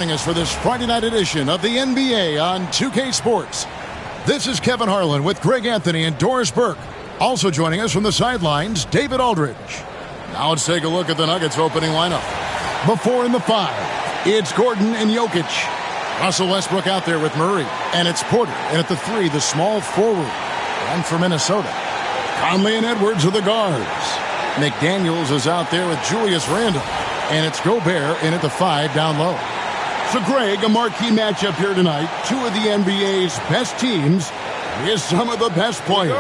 Joining us for this Friday night edition of the NBA on 2K Sports. This is Kevin Harlan with Greg Anthony and Doris Burke. Also joining us from the sidelines, David Aldridge. Now let's take a look at the Nuggets opening lineup. Before in the 5, it's Gordon and Jokic. Russell Westbrook out there with Murray. And it's Porter. And at the 3, the small forward. And for Minnesota, Conley and Edwards are the guards. McDaniels is out there with Julius Randle. And it's Gobert in at the 5 down low. So, Greg, a marquee matchup here tonight. Two of the NBA's best teams with some of the best players.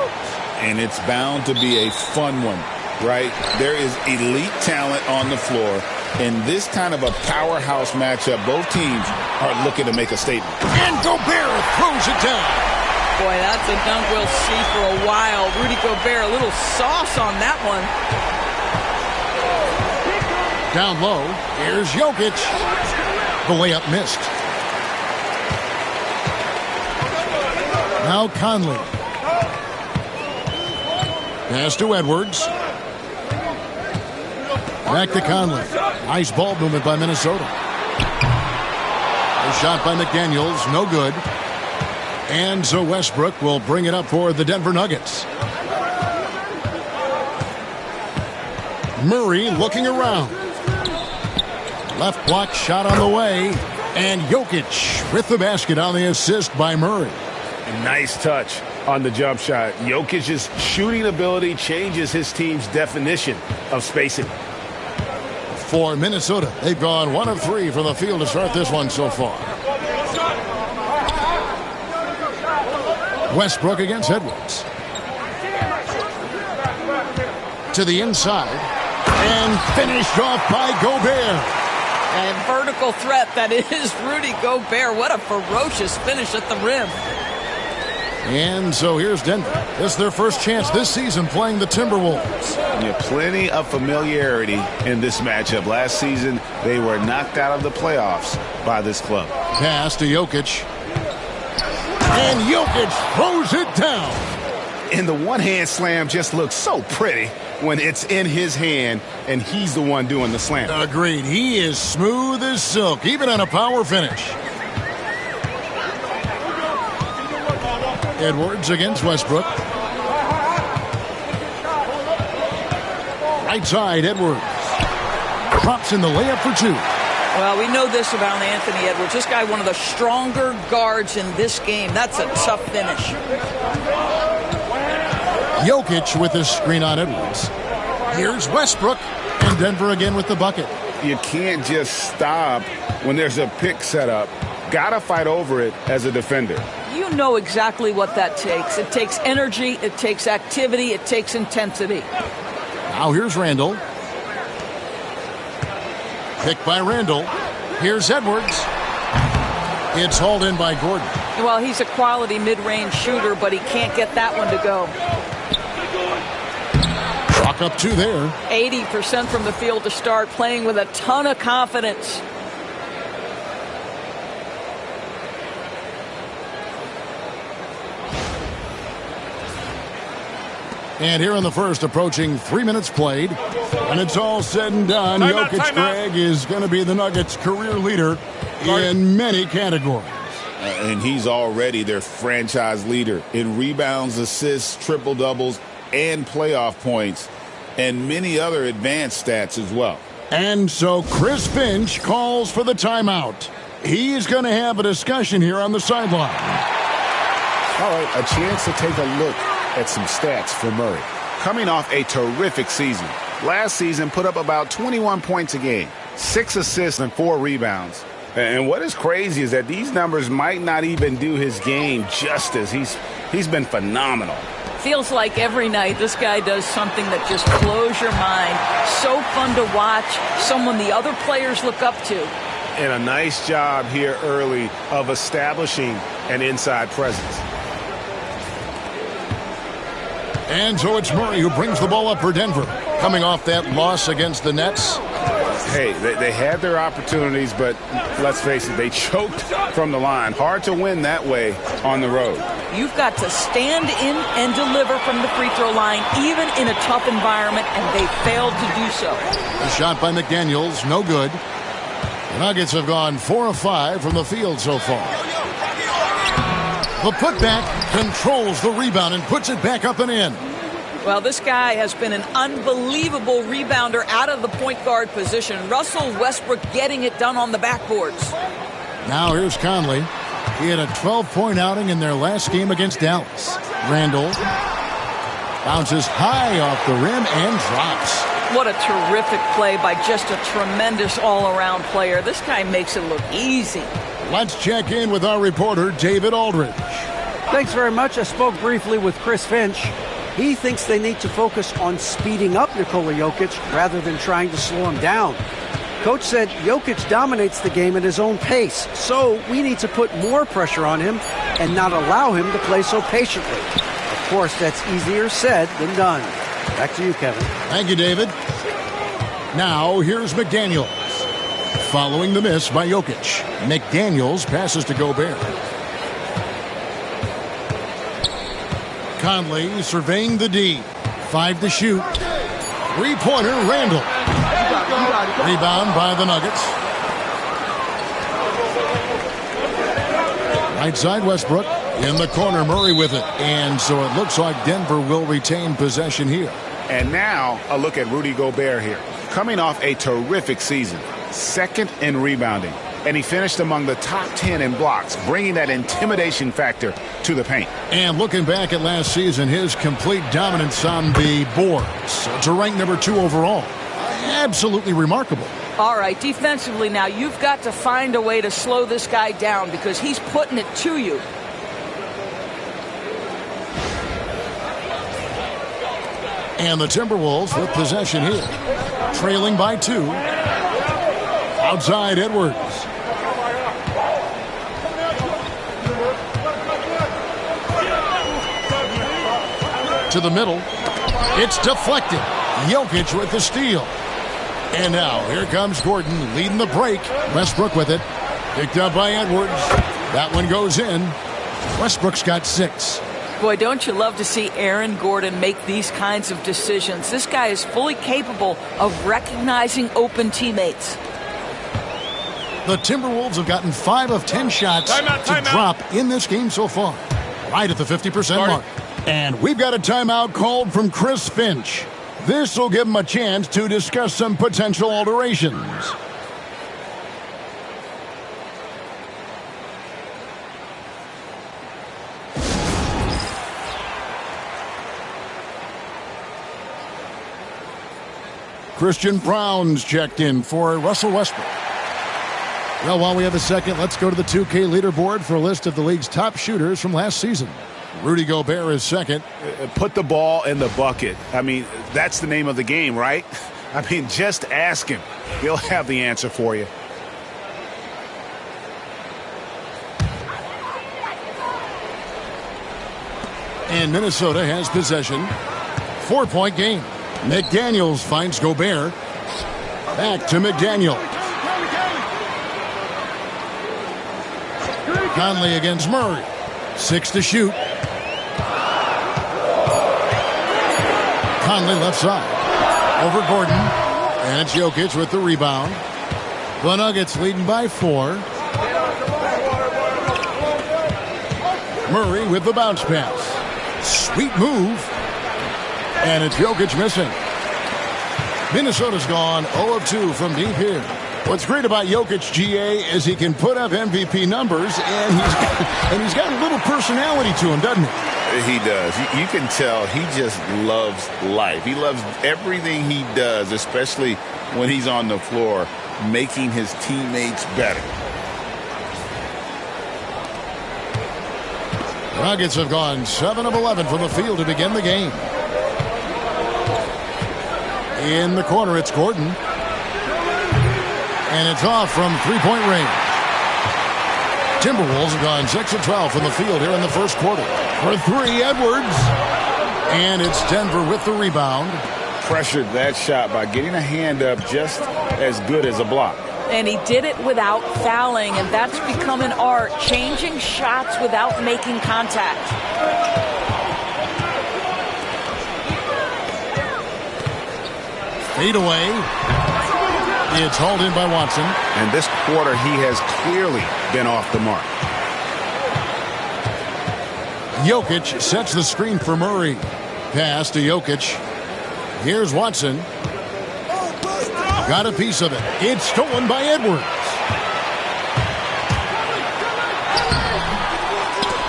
And it's bound to be a fun one, right? There is elite talent on the floor. In this kind of a powerhouse matchup, both teams are looking to make a statement. And Gobert throws it down. Boy, that's a dunk we'll see for a while. Rudy Gobert, a little sauce on that one. Down low, here's Jokic. The layup missed. Now Conley. Pass to Edwards. Back to Conley. Nice ball movement by Minnesota. A shot by McDaniels, no good. And so Westbrook will bring it up for the Denver Nuggets. Murray looking around. Left block shot on the way. And Jokic with the basket on the assist by Murray. A nice touch on the jump shot. Jokic's shooting ability changes his team's definition of spacing. For Minnesota, they've gone 1 of 3 from the field to start this one so far. Westbrook against Edwards. To the inside. And finished off by Gobert. A vertical threat that is Rudy Gobert. What a ferocious finish at the rim. And so here's Denver. This is their first chance this season playing the Timberwolves. Yeah, plenty of familiarity in this matchup. Last season, they were knocked out of the playoffs by this club. Pass to Jokic. And Jokic throws it down. And the one-hand slam just looks so pretty when it's in his hand and he's the one doing the slam. Agreed. He is smooth as silk, even on a power finish. Edwards against Westbrook. Right side, Edwards. Drops in the layup for 2. Well, we know this about Anthony Edwards. This guy, one of the stronger guards in this game. That's a tough finish. Jokic with his screen on Edwards. Here's Westbrook. And Denver again with the bucket. You can't just stop when there's a pick set up. Gotta fight over it as a defender. You know exactly what that takes. It takes energy, it takes activity, it takes intensity. Now here's Randle. Picked by Randle. Here's Edwards. It's hauled in by Gordon. Well, he's a quality mid-range shooter, but he can't get that one to go. Clock up 2 there. 80% from the field to start, playing with a ton of confidence. And here in the first, approaching 3 minutes played. And it's all said and done. Jokic, Greg, is going to be the Nuggets' career leader in many categories. And he's already their franchise leader in rebounds, assists, triple-doubles, and playoff points, and many other advanced stats as well. And so Chris Finch calls for the timeout. He's going to have a discussion here on the sideline. All right, a chance to take a look at some stats for Murray. Coming off a terrific season. Last season put up about 21 points a game, 6 assists and 4 rebounds. And what is crazy is that these numbers might not even do his game justice. He's been phenomenal. Feels like every night this guy does something that just blows your mind. So fun to watch, someone the other players look up to. And a nice job here early of establishing an inside presence. And so it's Murray who brings the ball up for Denver. Coming off that loss against the Nets. Hey, they had their opportunities, but let's face it, they choked from the line. Hard to win that way on the road. You've got to stand in and deliver from the free throw line, even in a tough environment, and they failed to do so. The shot by McDaniels, no good. The Nuggets have gone 4 of 5 from the field so far. The putback controls the rebound and puts it back up and in. Well, this guy has been an unbelievable rebounder out of the point guard position. Russell Westbrook getting it done on the backboards. Now here's Conley. He had a 12-point outing in their last game against Dallas. Randall bounces high off the rim and drops. What a terrific play by just a tremendous all-around player. This guy makes it look easy. Let's check in with our reporter, David Aldridge. Thanks very much. I spoke briefly with Chris Finch. He thinks they need to focus on speeding up Nikola Jokic rather than trying to slow him down. Coach said Jokic dominates the game at his own pace, so we need to put more pressure on him and not allow him to play so patiently. Of course, that's easier said than done. Back to you, Kevin. Thank you, David. Now, here's McDaniels. Following the miss by Jokic, McDaniels passes to Gobert. Conley surveying the D. 5 to shoot. Three-pointer, Randall. Rebound by the Nuggets. Right side, Westbrook. In the corner, Murray with it. And so it looks like Denver will retain possession here. And now a look at Rudy Gobert here. Coming off a terrific season. Second in rebounding. And he finished among the top 10 in blocks, bringing that intimidation factor to the paint. And looking back at last season, his complete dominance on the boards to rank number 2 overall. Absolutely remarkable. All right, defensively now, you've got to find a way to slow this guy down because he's putting it to you. And the Timberwolves with possession here. Trailing by 2. Outside, Edwards. To the middle. It's deflected. Jokic with the steal. And now, here comes Gordon leading the break. Westbrook with it. Picked up by Edwards. That one goes in. Westbrook's got 6. Boy, don't you love to see Aaron Gordon make these kinds of decisions. This guy is fully capable of recognizing open teammates. The Timberwolves have gotten 5 of 10 shots to drop in this game so far. Right at the 50% mark. And we've got a timeout called from Chris Finch. This will give him a chance to discuss some potential alterations. Christian Brown's checked in for Russell Westbrook. Well, while we have a second, let's go to the 2K leaderboard for a list of the league's top shooters from last season. Rudy Gobert is second. Put the ball in the bucket. I mean, that's the name of the game, right? I mean, just ask him. He'll have the answer for you. And Minnesota has possession. 4-point game. McDaniels finds Gobert. Back to McDaniels. Conley against Murray. 6 to shoot. Conley left side. Over Gordon. And it's Jokic with the rebound. The Nuggets leading by 4. Murray with the bounce pass. Sweet move. And it's Jokic missing. Minnesota's gone 0 of 2 from deep here. What's great about Jokic, GA, is he can put up MVP numbers, and he's got a little personality to him, doesn't he? He does. You can tell he just loves life. He loves everything he does, especially when he's on the floor, making his teammates better. The Nuggets have gone 7 of 11 from the field to begin the game. In the corner, it's Gordon. And it's off from three-point range. Timberwolves have gone 6 of 12 from the field here in the first quarter. For 3, Edwards. And it's Denver with the rebound. Pressured that shot by getting a hand up just as good as a block. And he did it without fouling, and that's become an art, changing shots without making contact. Fade away. It's hauled in by Watson. And this quarter, he has clearly been off the mark. Jokic sets the screen for Murray. Pass to Jokic. Here's Watson. Got a piece of it. It's stolen by Edwards.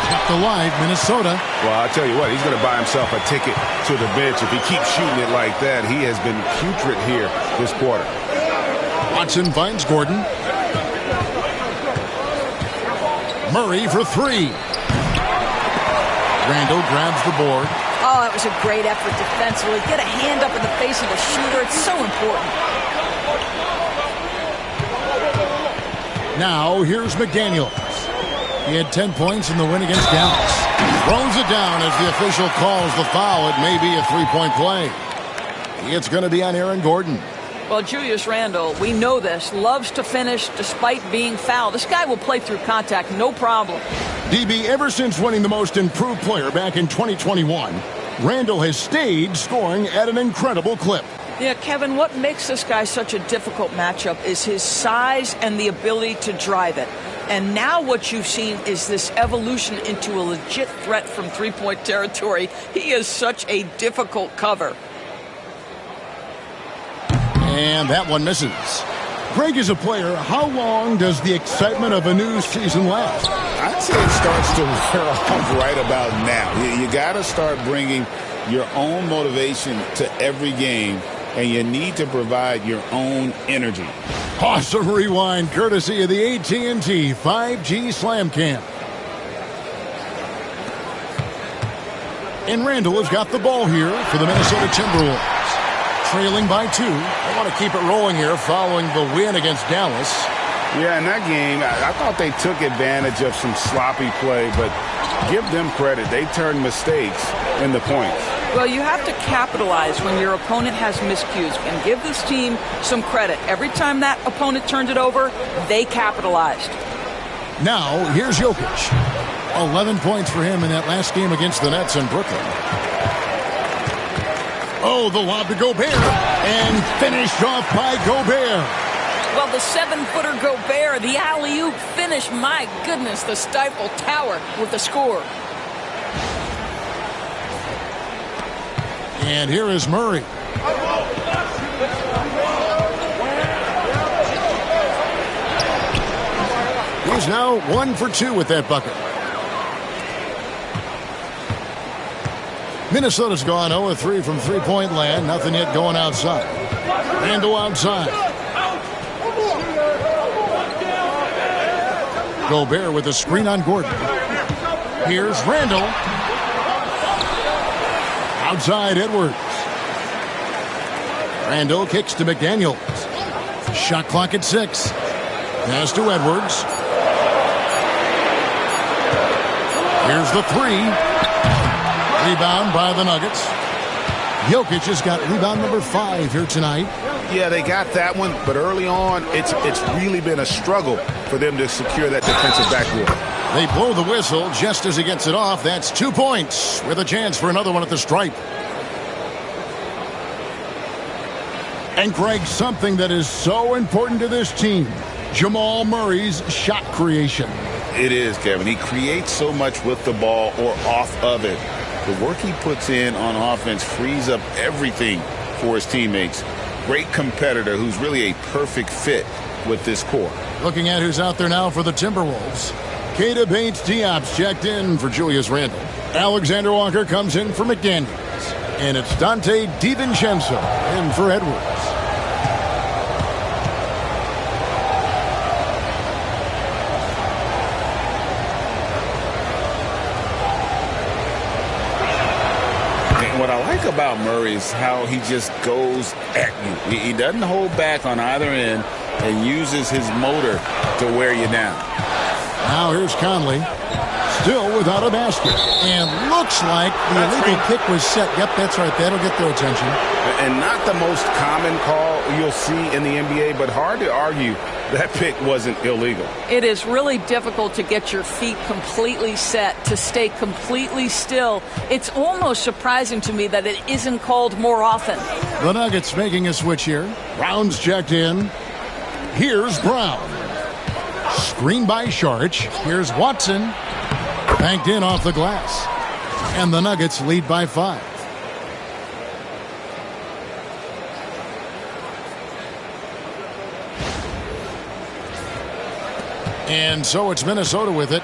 Kept alive, Minnesota. Well, I'll tell you what, he's going to buy himself a ticket to the bench. If he keeps shooting it like that, he has been putrid here this quarter. Watson finds Gordon. Murray for three. Randall grabs the board. Oh, that was a great effort defensively. Get a hand up in the face of the shooter. It's so important. Now, here's McDaniels. He had 10 points in the win against Dallas. Throws it down as the official calls the foul. It may be a three-point play. It's going to be on Aaron Gordon. Well, Julius Randle, we know this, loves to finish despite being fouled. This guy will play through contact, no problem. DB, ever since winning the most improved player back in 2021, Randle has stayed scoring at an incredible clip. Yeah, Kevin, what makes this guy such a difficult matchup is his size and the ability to drive it. And now what you've seen is this evolution into a legit threat from three-point territory. He is such a difficult cover. And that one misses. Greg, is a player, how long does the excitement of a new season last? I'd say it starts to wear off right about now. You got to start bringing your own motivation to every game, and you need to provide your own energy. Awesome rewind, courtesy of the AT&T 5G Slam Cam. And Randall has got the ball here for the Minnesota Timberwolves. Trailing by 2. They want to keep it rolling here following the win against Dallas. Yeah, in that game, I thought they took advantage of some sloppy play, but give them credit. They turned mistakes into points. Well, you have to capitalize when your opponent has miscues and give this team some credit. Every time that opponent turned it over, they capitalized. Now, here's Jokic. 11 points for him in that last game against the Nets in Brooklyn. Oh, the lob to Gobert, and finished off by Gobert. Well, the 7-footer Gobert, the alley-oop finish, my goodness, the Stifle Tower with the score. And here is Murray. He's now 1 for 2 with that bucket. Minnesota's gone 0-3 from three-point land. Nothing yet going outside. Randall outside. Gobert with a screen on Gordon. Here's Randall. Outside Edwards. Randall kicks to McDaniels. Shot clock at 6. Pass to Edwards. Here's the 3. Rebound by the Nuggets. Jokic has got rebound number 5 here tonight. Yeah, they got that one, but early on, it's really been a struggle for them to secure that defensive backboard. They blow the whistle just as he gets it off. That's 2 points with a chance for another one at the stripe. And Greg, something that is so important to this team, Jamal Murray's shot creation. It is, Kevin. He creates so much with the ball or off of it. The work he puts in on offense frees up everything for his teammates. Great competitor who's really a perfect fit with this core. Looking at who's out there now for the Timberwolves. Keita Bates-Diop's checked in for Julius Randle. Alexander Walker comes in for McDaniels. And it's Dante DiVincenzo in for Edwards. What I like about Murray is how he just goes at you. He doesn't hold back on either end and uses his motor to wear you down. Now here's Conley. Still without a basket. And looks like the illegal kick was set. Yep, that's right. That'll get their attention. And not the most common call you'll see in the NBA, but hard to argue that pick wasn't illegal. It is really difficult to get your feet completely set, to stay completely still. It's almost surprising to me that it isn't called more often. The Nuggets making a switch here. Brown's checked in. Here's Brown. Screen by Sharch. Here's Watson. Banked in off the glass. And the Nuggets lead by 5. And so it's Minnesota with it.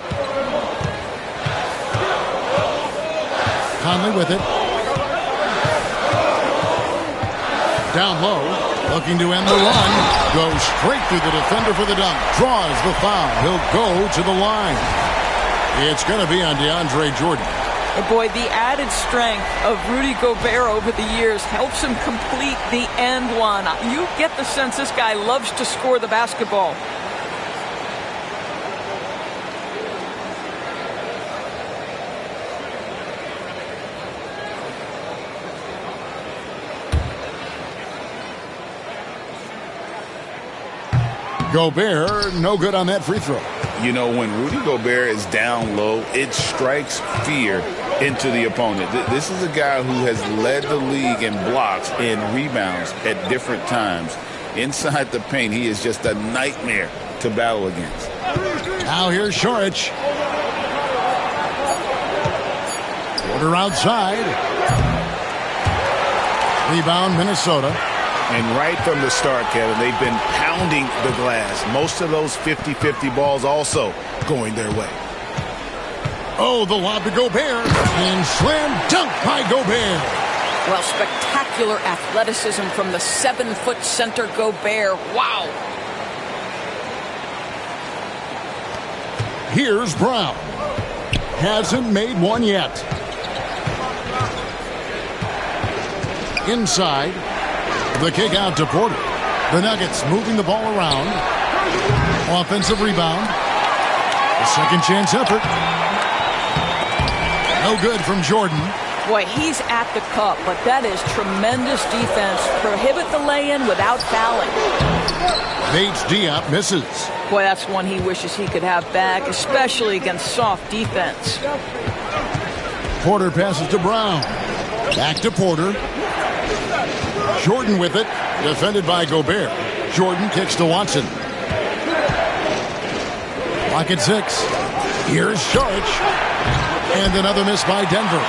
Conley with it. Down low, looking to end the run. Goes straight through the defender for the dunk. Draws the foul. He'll go to the line. It's going to be on DeAndre Jordan. Boy, the added strength of Rudy Gobert over the years helps him complete the end one. You get the sense this guy loves to score the basketball. Gobert, no good on that free throw. You know, when Rudy Gobert is down low, it strikes fear into the opponent. This is a guy who has led the league in blocks and rebounds at different times. Inside the paint, he is just a nightmare to battle against. Now here's Sharch. Porter outside. Rebound, Minnesota. And right from the start, Kevin, they've been pounding the glass. Most of those 50-50 balls also going their way. Oh, the lob to Gobert. And slam dunk by Gobert. Well, spectacular athleticism from the 7-foot center Gobert. Wow. Here's Brown. Hasn't made one yet. Inside. The kick out to Porter. The Nuggets moving the ball around. Offensive rebound. A second chance effort. No good from Jordan. Boy, he's at the cup, but that is tremendous defense. Prohibit the lay-in without fouling. Bates Diop misses. Boy, that's one he wishes he could have back, especially against soft defense. Porter passes to Brown. Back to Porter. Jordan with it, defended by Gobert. Jordan kicks to Watson. Clock at 6. Here's Sharch. And another miss by Denver.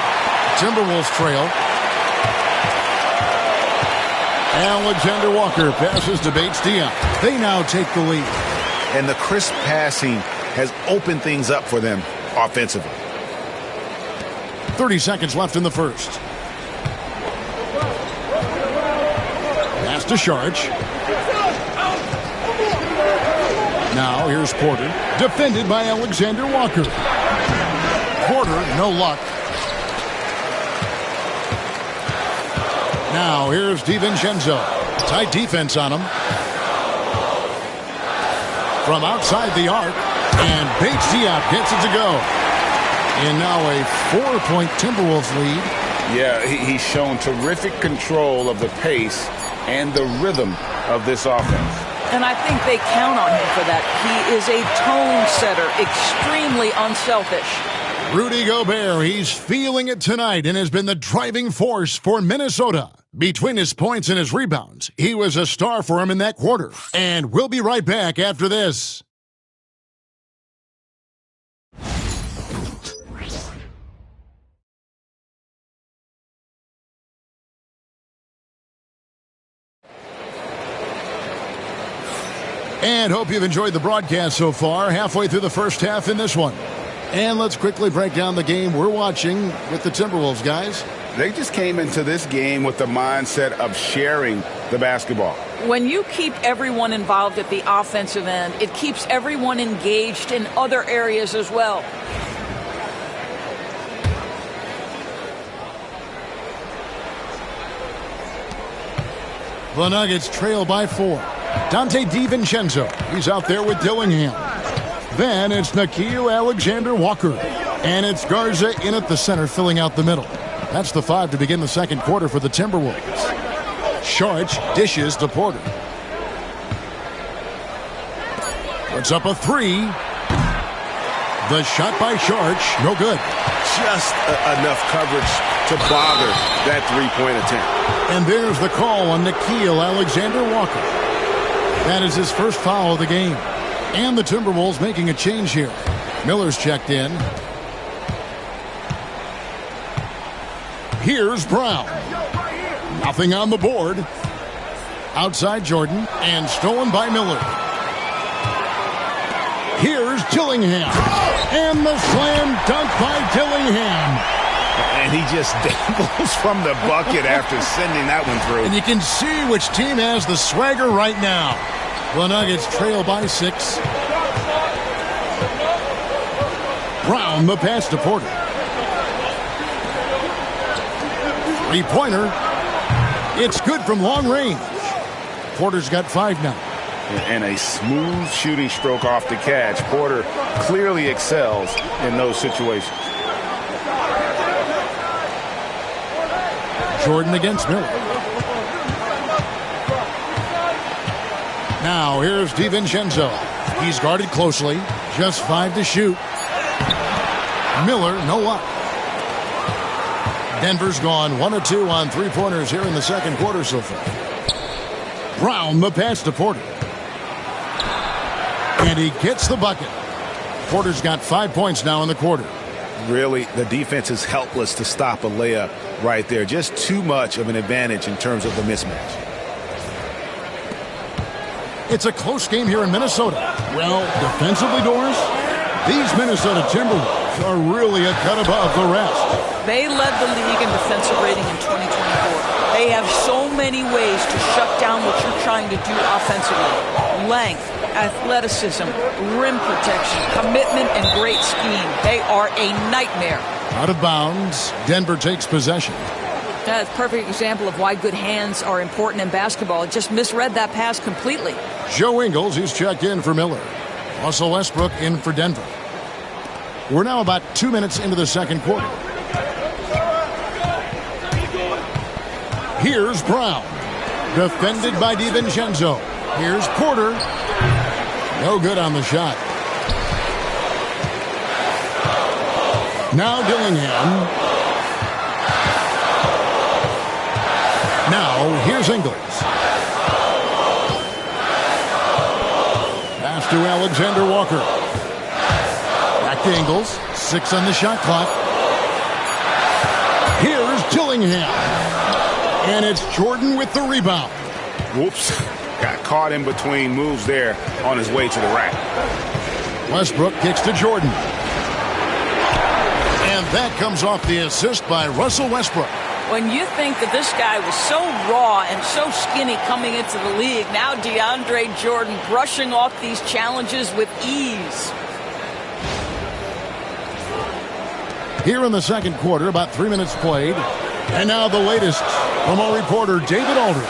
Timberwolves trail. Alexander Walker passes to Bates Diop. They now take the lead. And the crisp passing has opened things up for them offensively. 30 seconds left in the first. To Sharch. Now here's Porter, defended by Alexander Walker. Porter, no luck. Now here's DiVincenzo. Tight defense on him. From outside the arc, and Bates Diop gets it to go. And now a 4-point Timberwolves lead. Yeah, he's shown terrific control of the pace and the rhythm of this offense. And I think they count on him for that. He is a tone setter, extremely unselfish. Rudy Gobert, he's feeling it tonight and has been the driving force for Minnesota. Between his points and his rebounds, he was a star for him in that quarter. And we'll be right back after this. And hope you've enjoyed the broadcast so far. Halfway through the first half in this one. And let's quickly break down the game we're watching with the Timberwolves, guys. They just came into this game with the mindset of sharing the basketball. When you keep everyone involved at the offensive end, it keeps everyone engaged in other areas as well. The Nuggets trail by 4. Dante DiVincenzo, he's out there with Dillingham. Then it's Nickeil Alexander-Walker. And it's Garza in at the center, filling out the middle. That's the 5 to begin the second quarter for the Timberwolves. Sharch dishes to Porter. Puts up a 3. The shot by Sharch, no good. Just enough coverage to bother that three-point attempt. And there's the call on Nickeil Alexander-Walker. That is his first foul of the game. And the Timberwolves making a change here. Miller's checked in. Here's Brown. Nothing on the board. Outside Jordan, and stolen by Miller. Here's Dillingham. And the slam dunk by Dillingham. And he just dangles from the bucket after sending that one through. And you can see which team has the swagger right now. The Nuggets trail by 6. Brown, the pass to Porter. Three-pointer. It's good from long range. Porter's got 5 now. And a smooth shooting stroke off the catch. Porter clearly excels in those situations. Jordan against Miller. Now here's DiVincenzo. He's guarded closely. Just 5 to shoot. Miller, no luck. Denver's gone 1 of 2 on three-pointers here in the second quarter so far. Brown, the pass to Porter. And he gets the bucket. Porter's got 5 points now in the quarter. Really, the defense is helpless to stop a layup right there. Just too much of an advantage in terms of the mismatch. It's a close game here in Minnesota. Well, defensively, Doris, these Minnesota Timberwolves are really a cut above the rest. They led the league in defensive rating in 2024. They have so many ways to shut down what you're trying to do offensively. Length, athleticism, rim protection, commitment, and great scheme. They are a nightmare. Out of bounds. Denver takes possession. That's a perfect example of why good hands are important in basketball. It just misread that pass completely. Joe Ingles, he's checked in for Miller. Russell Westbrook in for Denver. We're now about 2 minutes into the second quarter. Here's Brown. Defended by DiVincenzo. Here's Porter. No good on the shot. Now Dillingham. Now here's Ingles. Pass to Alexander Walker. Back to Ingles. 6 on the shot clock. Here's Dillingham. And it's Jordan with the rebound. Whoops. Got caught in between moves there on his way to the rack. Westbrook kicks to Jordan. And that comes off the assist by Russell Westbrook. When you think that this guy was so raw and so skinny coming into the league, now DeAndre Jordan brushing off these challenges with ease. Here in the second quarter, about 3 minutes played. And now the latest from our reporter, David Aldridge.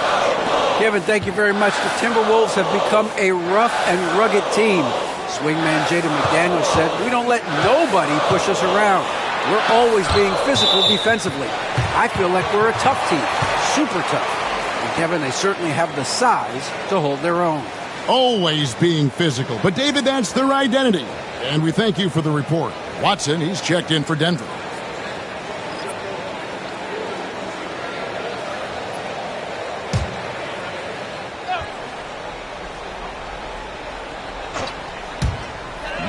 Kevin, thank you very much. The Timberwolves have become a rough and rugged team. Swingman Jaden McDaniels said, "We don't let nobody push us around. We're always being physical defensively. I feel like we're a tough team, super tough." And Kevin, they certainly have the size to hold their own. Always being physical. But David, that's their identity. And we thank you for the report. Watson, he's checked in for Denver.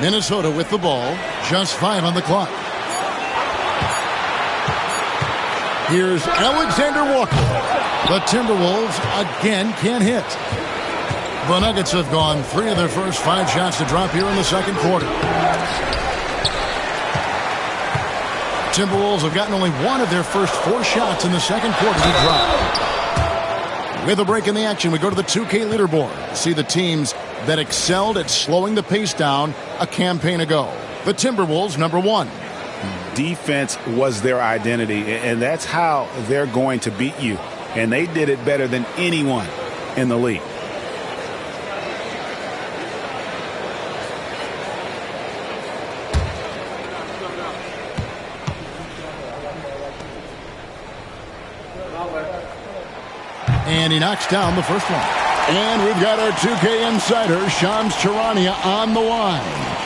Minnesota with the ball. Just 5 on the clock. Here's Alexander Walker. The Timberwolves again can't hit. The Nuggets have gone 3 of their first 5 shots to drop here in the second quarter. Timberwolves have gotten only 1 of their first 4 shots in the second quarter to drop. With a break in the action, we go to the 2K leaderboard to see the teams that excelled at slowing the pace down a campaign ago. The Timberwolves, number 1. Defense was their identity, and that's how they're going to beat you. And they did it better than anyone in the league. And he knocks down the first one. And we've got our 2K insider, Shams Charania, on the line.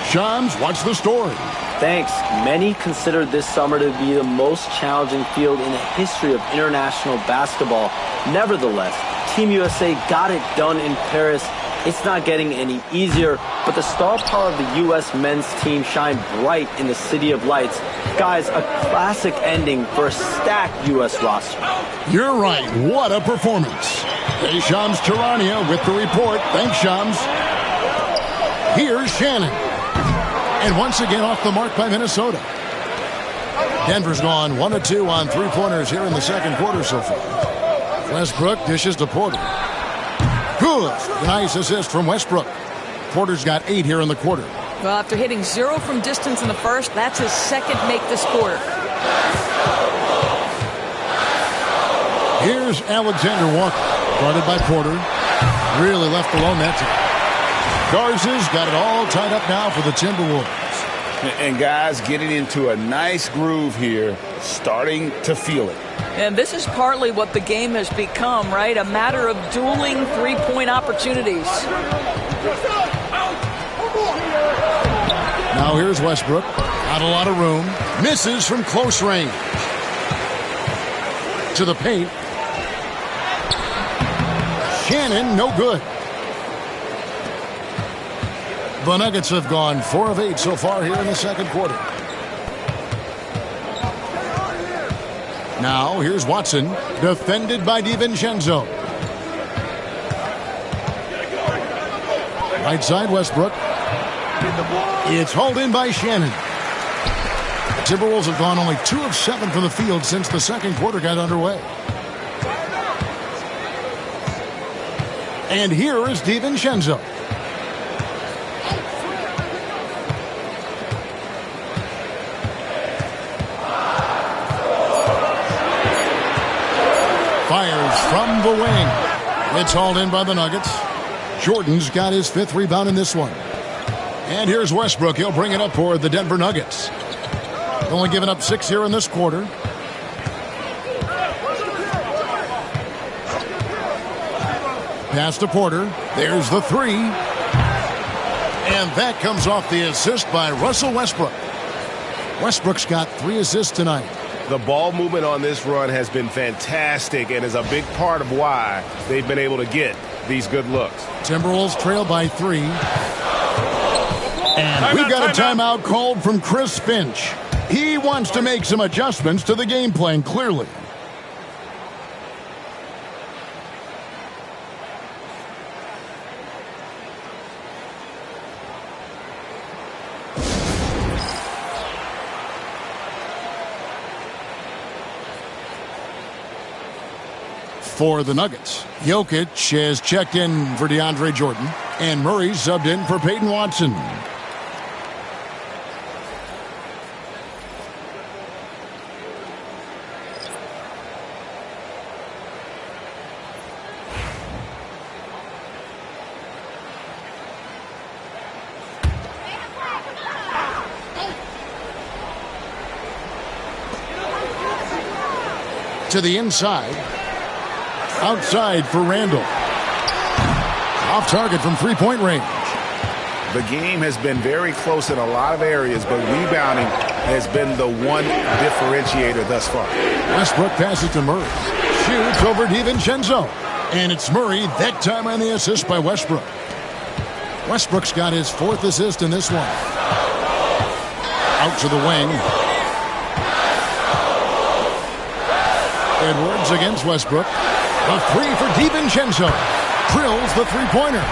Shams, what's the story? Thanks. Many consider this summer to be the most challenging field in the history of international basketball. Nevertheless, Team USA got it done in Paris, It's not getting any easier, but the star power of the U.S. men's team shined bright in the City of Lights. Guys, a classic ending for a stacked U.S. roster. You're right. What a performance. Hey, Shams Charania with the report. Thanks, Shams. Here's Shannon. And once again off the mark by Minnesota. Denver's gone 1 of 2 on three-pointers here in the second quarter so far. Westbrook dishes to Porter. Good. Nice assist from Westbrook. Porter's got 8 here in the quarter. Well, after hitting 0 from distance in the first, that's his second make this quarter. Here's Alexander Walker. Guarded by Porter. Really left alone that time. Garza's got it all tied up now for the Timberwolves. And guys getting into a nice groove here, starting to feel it. And this is partly what the game has become, right? A matter of dueling three-point opportunities. Now here's Westbrook. Not a lot of room. Misses from close range. To the paint. Shannon, no good. The Nuggets have gone 4 of 8 so far here in the second quarter. Now, here's Watson, defended by DiVincenzo. Right side, Westbrook. It's hauled in by Shannon. The Timberwolves have gone only 2 of 7 from the field since the second quarter got underway. And here is DiVincenzo. Fires from the wing. It's hauled in by the Nuggets. Jordan's got his 5th rebound in this one. And here's Westbrook. He'll bring it up for the Denver Nuggets. Only giving up 6 here in this quarter. Pass to Porter. There's the 3. And that comes off the assist by Russell Westbrook. Westbrook's got 3 assists tonight. The ball movement on this run has been fantastic and is a big part of why they've been able to get these good looks. Timberwolves trail by 3. And we've got a timeout called from Chris Finch. He wants to make some adjustments to the game plan, clearly. For the Nuggets, Jokic has checked in for DeAndre Jordan, and Murray's subbed in for Peyton Watson. To the inside. Outside for Randall. Off target from three-point range. The game has been very close in a lot of areas, but rebounding has been the one differentiator thus far. Westbrook passes to Murray. Shoots over DiVincenzo. And it's Murray, that time on the assist by Westbrook. Westbrook's got his 4th assist in this one. Out to the wing. Edwards against Westbrook. A 3 for DiVincenzo. Drills the three-pointer.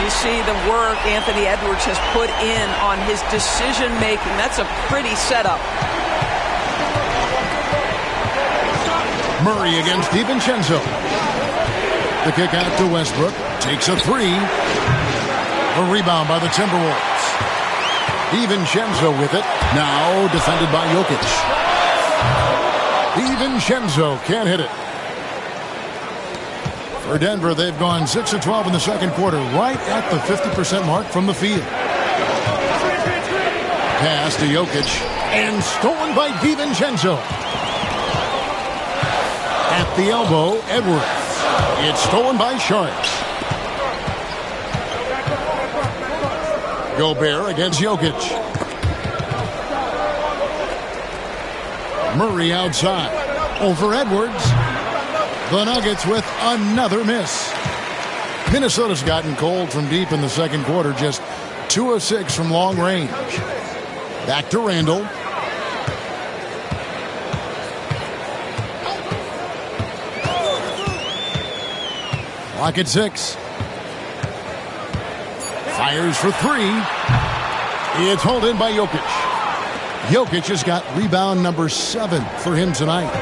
You see the work Anthony Edwards has put in on his decision-making. That's a pretty setup. Murray against DiVincenzo. The kick out to Westbrook. Takes a 3. A rebound by the Timberwolves. DiVincenzo with it. Now defended by Jokic. DiVincenzo can't hit it. For Denver, they've gone 6 of 12 in the second quarter, right at the 50% mark from the field. Pass to Jokic, and stolen by DiVincenzo. At the elbow, Edwards. It's stolen by Sharks. Gobert against Jokic. Murray outside. Over Edwards. The Nuggets with another miss. Minnesota's gotten cold from deep in the second quarter, just 2 of 6 from long range. Back to Randall. Clock at 6. Fires for 3. It's hauled in by Jokic. Jokic has got rebound number 7 for him tonight.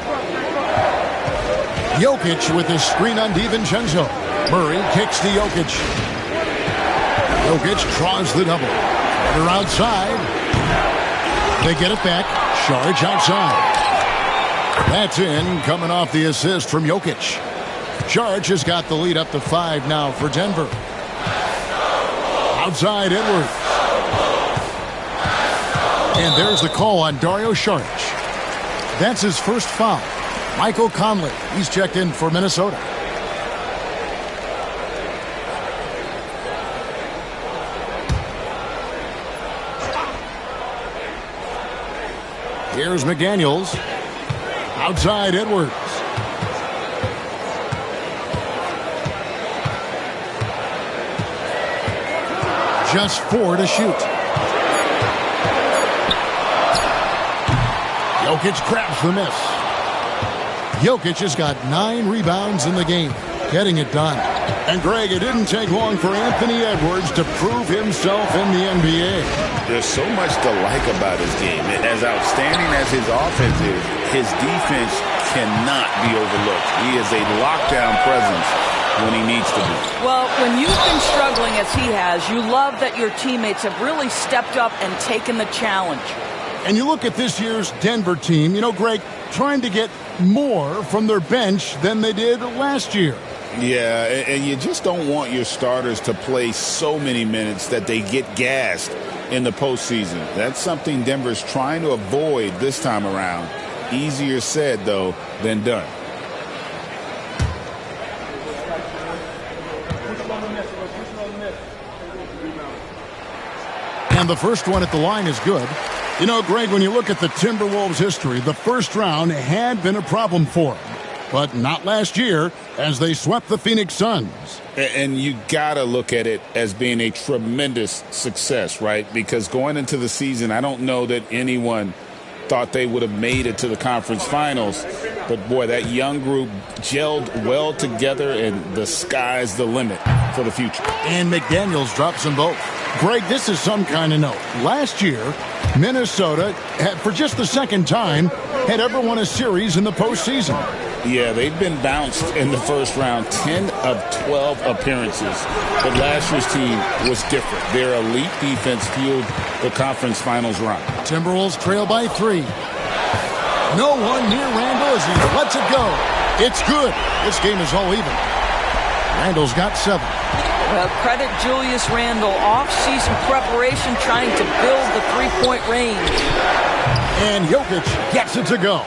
Jokic with his screen on DiVincenzo. Murray kicks to Jokic. Jokic draws the double. They're outside. They get it back. Charge outside. That's in, coming off the assist from Jokic. Charge has got the lead up to 5 now for Denver. Outside Edwards. And there's the call on Dario Saric. That's his first foul. Michael Conley, he's checked in for Minnesota. Here's McDaniels. Outside Edwards. Just 4 to shoot. Jokic grabs the miss. Jokic has got 9 rebounds in the game, getting it done. And Greg, it didn't take long for Anthony Edwards to prove himself in the NBA. There's so much to like about his game. As outstanding as his offense is, his defense cannot be overlooked. He is a lockdown presence when he needs to be. Well, when you've been struggling as he has, you love that your teammates have really stepped up and taken the challenge. And you look at this year's Denver team, Greg, trying to get more from their bench than they did last year. Yeah, and you just don't want your starters to play so many minutes that they get gassed in the postseason. That's something Denver's trying to avoid this time around. Easier said, though, than done. And the first one at the line is good. Greg, when you look at the Timberwolves' history, the first round had been a problem for them. But not last year, as they swept the Phoenix Suns. And you got to look at it as being a tremendous success, right? Because going into the season, I don't know that anyone thought they would have made it to the conference finals. But, boy, that young group gelled well together, and the sky's the limit for the future. And McDaniels drops them both. Greg, this is some kind of note. Last year, Minnesota, for just the second time, had ever won a series in the postseason. Yeah, they've been bounced in the first round, 10 of 12 appearances. But last year's team was different. Their elite defense fueled the conference finals run. Timberwolves trail by 3. No one near Randall as he lets it go. It's good. This game is all even. Randall's got 7. Well, credit Julius Randle. Off-season preparation trying to build the three-point range. And Jokic gets it to go.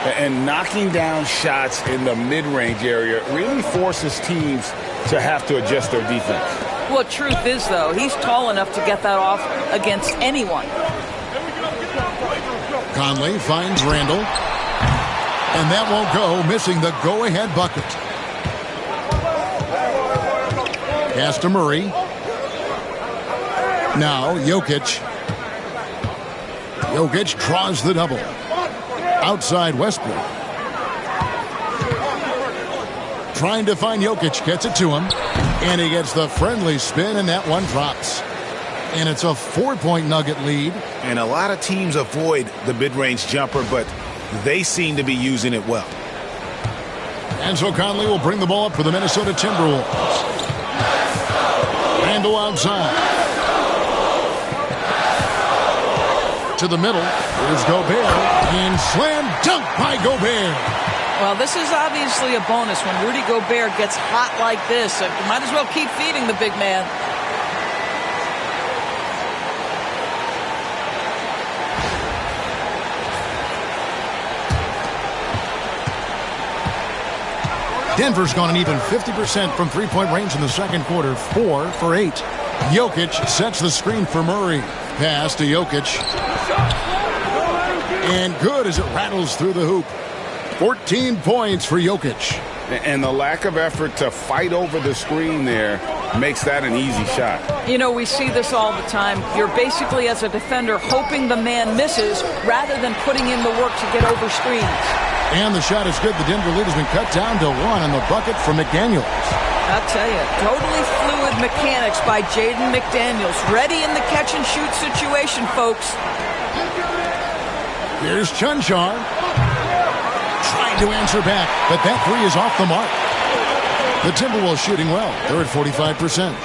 And knocking down shots in the mid-range area really forces teams to have to adjust their defense. Well, truth is, though, he's tall enough to get that off against anyone. Conley finds Randall. And that won't go, missing the go-ahead bucket. Pass to Murray. Now Jokic. Jokic draws the double. Outside Westbrook. Trying to find Jokic. Gets it to him. And he gets the friendly spin, and that one drops. And it's a 4-point Nugget lead. And a lot of teams avoid the mid-range jumper, but they seem to be using it well. And so Conley will bring the ball up for the Minnesota Timberwolves. Randall outside. To the middle. Here's Gobert. And slam dunk by Gobert. Well, this is obviously a bonus when Rudy Gobert gets hot like this. You might as well keep feeding the big man. Denver's gone an even 50% from three-point range in the second quarter, 4 for 8. Jokic sets the screen for Murray. Pass to Jokic. And good as it rattles through the hoop. 14 points for Jokic. And the lack of effort to fight over the screen there makes that an easy shot. You know, we see this all the time. You're basically, as a defender, hoping the man misses rather than putting in the work to get over screens. And the shot is good. The Denver lead has been cut down to 1 on the bucket for McDaniels. I'll tell you, totally fluid mechanics by Jaden McDaniels. Ready in the catch-and-shoot situation, folks. Here's Chunchar. Trying to answer back, but that three is off the mark. The Timberwolves shooting well. They're at 45%.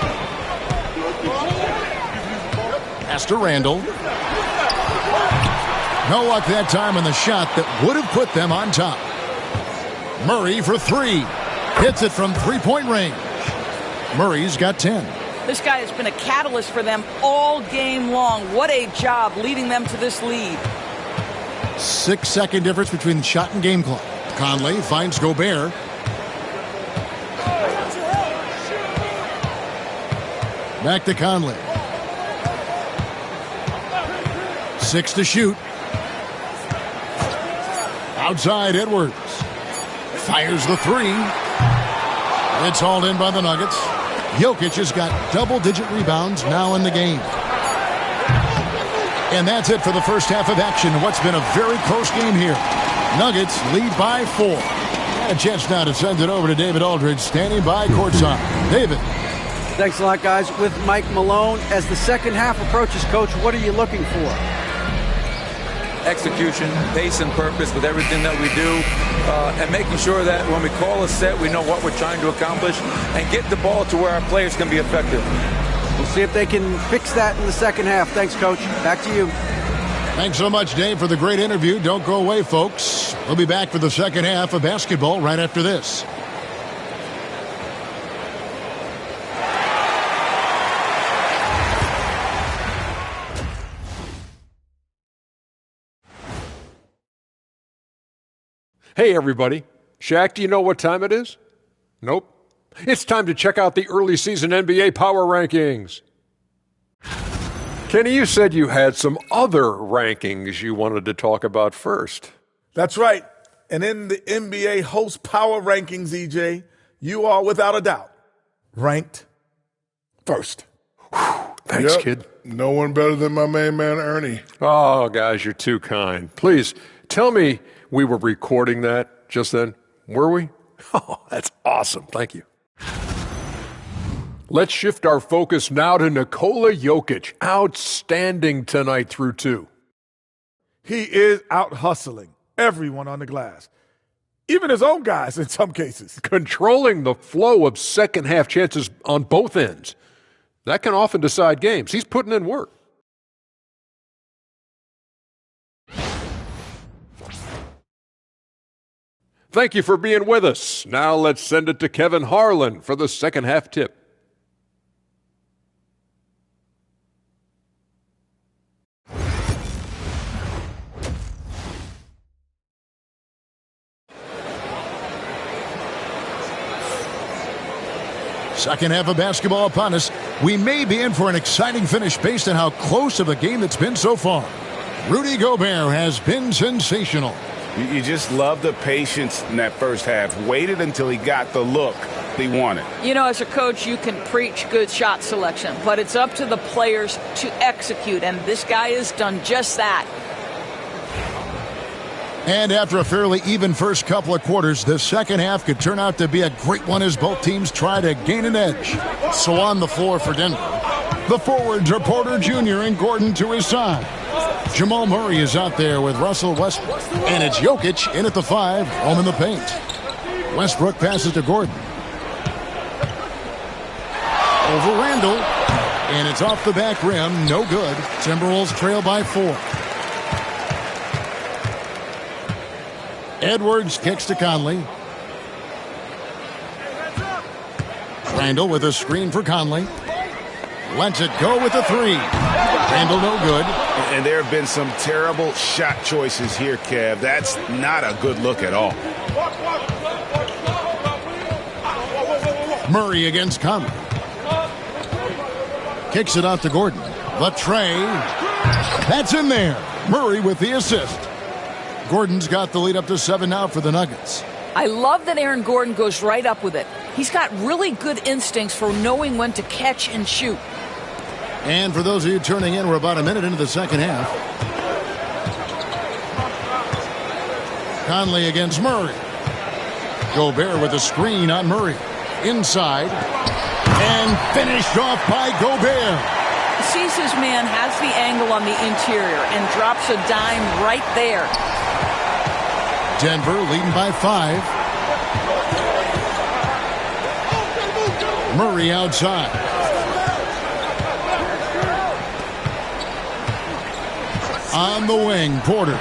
Pass to Randall. No luck that time on the shot that would have put them on top. Murray for three. Hits it from three-point range. Murray's got 10. This guy has been a catalyst for them all game long. What a job leading them to this lead. 6-second difference between shot and game clock. Conley finds Gobert. Back to Conley. 6 to shoot. Outside Edwards. Fires the three. It's hauled in by the Nuggets. Jokic has got double-digit rebounds now in the game. And that's it for the first half of action. What's been a very close game here. Nuggets lead by 4. A chance now to send it over to David Aldridge, standing by courtside. David. Thanks a lot, guys. With Mike Malone, as the second half approaches, Coach, what are you looking for? Execution, pace and purpose with everything that we do, and making sure that when we call a set, we know what we're trying to accomplish and get the ball to where our players can be effective. We'll see if they can fix that in the second half. Thanks, Coach. Back to you. Thanks so much, Dave, for the great interview. Don't go away, folks. We'll be back for the second half of basketball right after this. Hey, everybody. Shaq, do you know what time it is? Nope. It's time to check out the early season NBA Power Rankings. Kenny, you said you had some other rankings you wanted to talk about first. That's right. And in the NBA Host Power Rankings, EJ, you are, without a doubt, ranked first. Thanks, kid. No one better than my main man, Ernie. Oh, guys, you're too kind. Please, tell me we were recording that just then. Were we? Oh, that's awesome. Thank you. Let's shift our focus now to Nikola Jokic. Outstanding tonight through 2. He is out hustling everyone on the glass, even his own guys in some cases. Controlling the flow of second half chances on both ends. That can often decide games. He's putting in work. Thank you for being with us. Now let's send it to Kevin Harlan for the second half tip. Second half of basketball upon us. We may be in for an exciting finish based on how close of a game it's been so far. Rudy Gobert has been sensational. You just love the patience in that first half. Waited until he got the look he wanted. You know, as a coach, you can preach good shot selection, but it's up to the players to execute, and this guy has done just that. And after a fairly even first couple of quarters, the second half could turn out to be a great one as both teams try to gain an edge. So on the floor for Denver, the forwards are Porter Jr. and Gordon to his side. Jamal Murray is out there with Russell Westbrook. And it's Jokic in at the 5, home in the paint. Westbrook passes to Gordon. Over Randall. And it's off the back rim. No good. Timberwolves trail by 4. Edwards kicks to Conley. Randall with a screen for Conley. Lets it go with the 3. Randall no good. And there have been some terrible shot choices here, Kev. That's not a good look at all. Murray against Conley. Kicks it out to Gordon. The tray. That's in there. Murray with the assist. Gordon's got the lead up to 7 now for the Nuggets. I love that Aaron Gordon goes right up with it. He's got really good instincts for knowing when to catch and shoot. And for those of you turning in, we're about a minute into the second half. Conley against Murray. Gobert with a screen on Murray. Inside. And finished off by Gobert. Sees his man, has the angle on the interior, and drops a dime right there. Denver leading by 5. Murray outside. On the wing, Porter.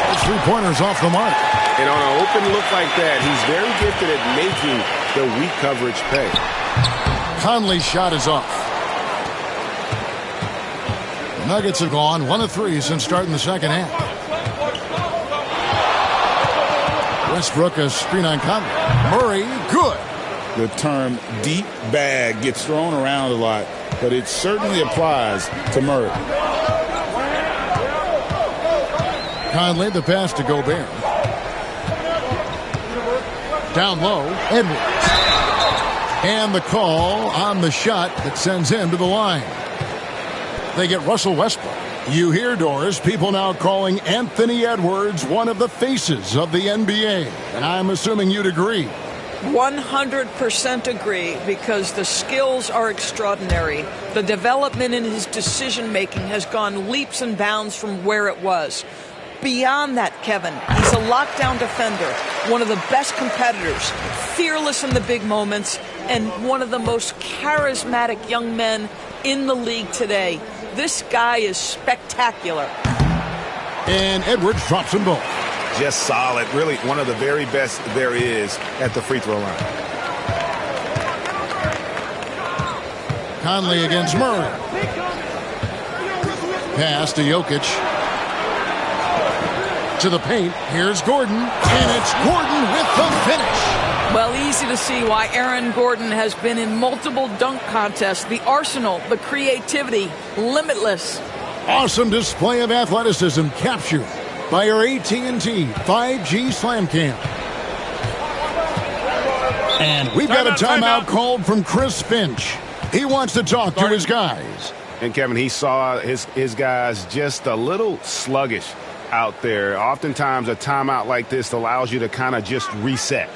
Those 3-pointers off the mark. And on an open look like that, he's very gifted at making the weak coverage pay. Conley's shot is off. The Nuggets have gone 1 of 3 since starting the second half. Westbrook a screen on Conley. Murray, good. The term deep bag gets thrown around a lot, but it certainly applies to Murray. Conley, the pass to Gobert. Down low, Edwards. And the call on the shot that sends him to the line. They get Russell Westbrook. You hear, Doris, people now calling Anthony Edwards one of the faces of the NBA. And I'm assuming you'd agree. 100% agree, because the skills are extraordinary. The development in his decision-making has gone leaps and bounds from where it was. Beyond that, Kevin, he's a lockdown defender, one of the best competitors, fearless in the big moments, and one of the most charismatic young men in the league today. This guy is spectacular. And Edwards drops them both. Just solid. Really one of the very best there is at the free throw line. Conley against Murray. Pass to Jokic. To the paint. Here's Gordon. And it's Gordon with the finish. Well, easy to see why Aaron Gordon has been in multiple dunk contests. The arsenal, the creativity, limitless. Awesome display of athleticism captured by our AT&T 5G Slam Cam. And we've got a timeout called from Chris Finch. He wants to talk to his guys. And Kevin, he saw his guys just a little sluggish out there. Oftentimes a timeout like this allows you to kind of just reset.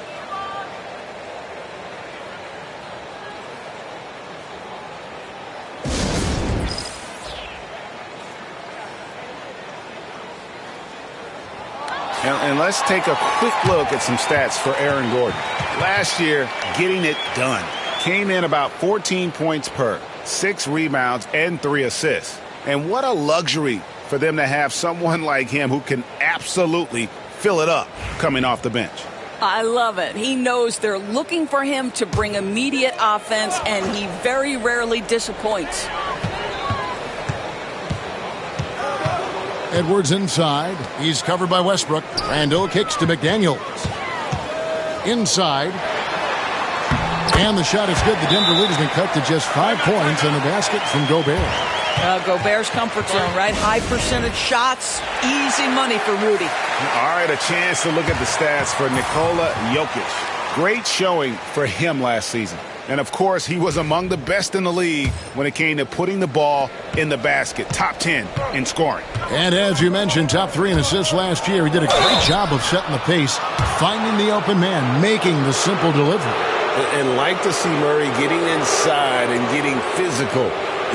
And let's take a quick look at some stats for Aaron Gordon. Last year, getting it done. Came in about 14 points per, 6 rebounds, and 3 assists. And what a luxury for them to have someone like him who can absolutely fill it up coming off the bench. I love it. He knows they're looking for him to bring immediate offense, and he very rarely disappoints. Edwards inside. He's covered by Westbrook. Randall kicks to McDaniels. Inside. And the shot is good. The Denver lead has been cut to just 5 points on the basket from Gobert. Gobert's comfort zone, right? High percentage shots. Easy money for Rudy. All right, a chance to look at the stats for Nikola Jokic. Great showing for him last season. And, of course, he was among the best in the league when it came to putting the ball in the basket. Top 10 in scoring. And as you mentioned, top 3 in assists last year. He did a great job of setting the pace, finding the open man, making the simple delivery. And like to see Murray getting inside and getting physical.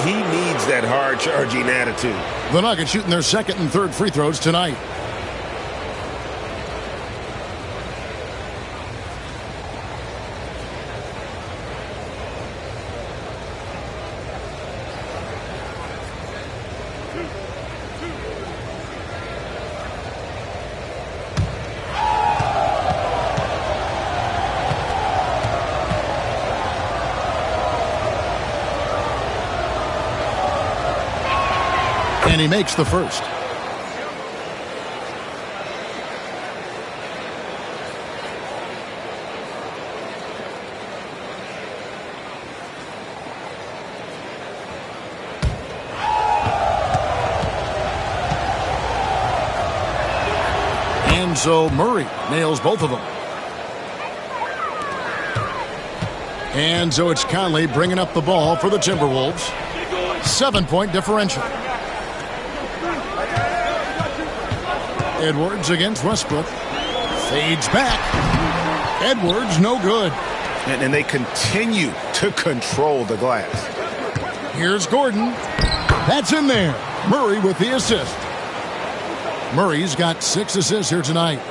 He needs that hard-charging attitude. The Nuggets shooting their second and third free throws tonight. And he makes the first. And And so Murray nails both of them. And so it's Conley bringing up the ball for the Timberwolves. 7-point differential. Edwards against Westbrook. Fades back. Edwards, no good. And they continue to control the glass. Here's Gordon. That's in there. Murray with the assist. Murray's got 6 assists here tonight.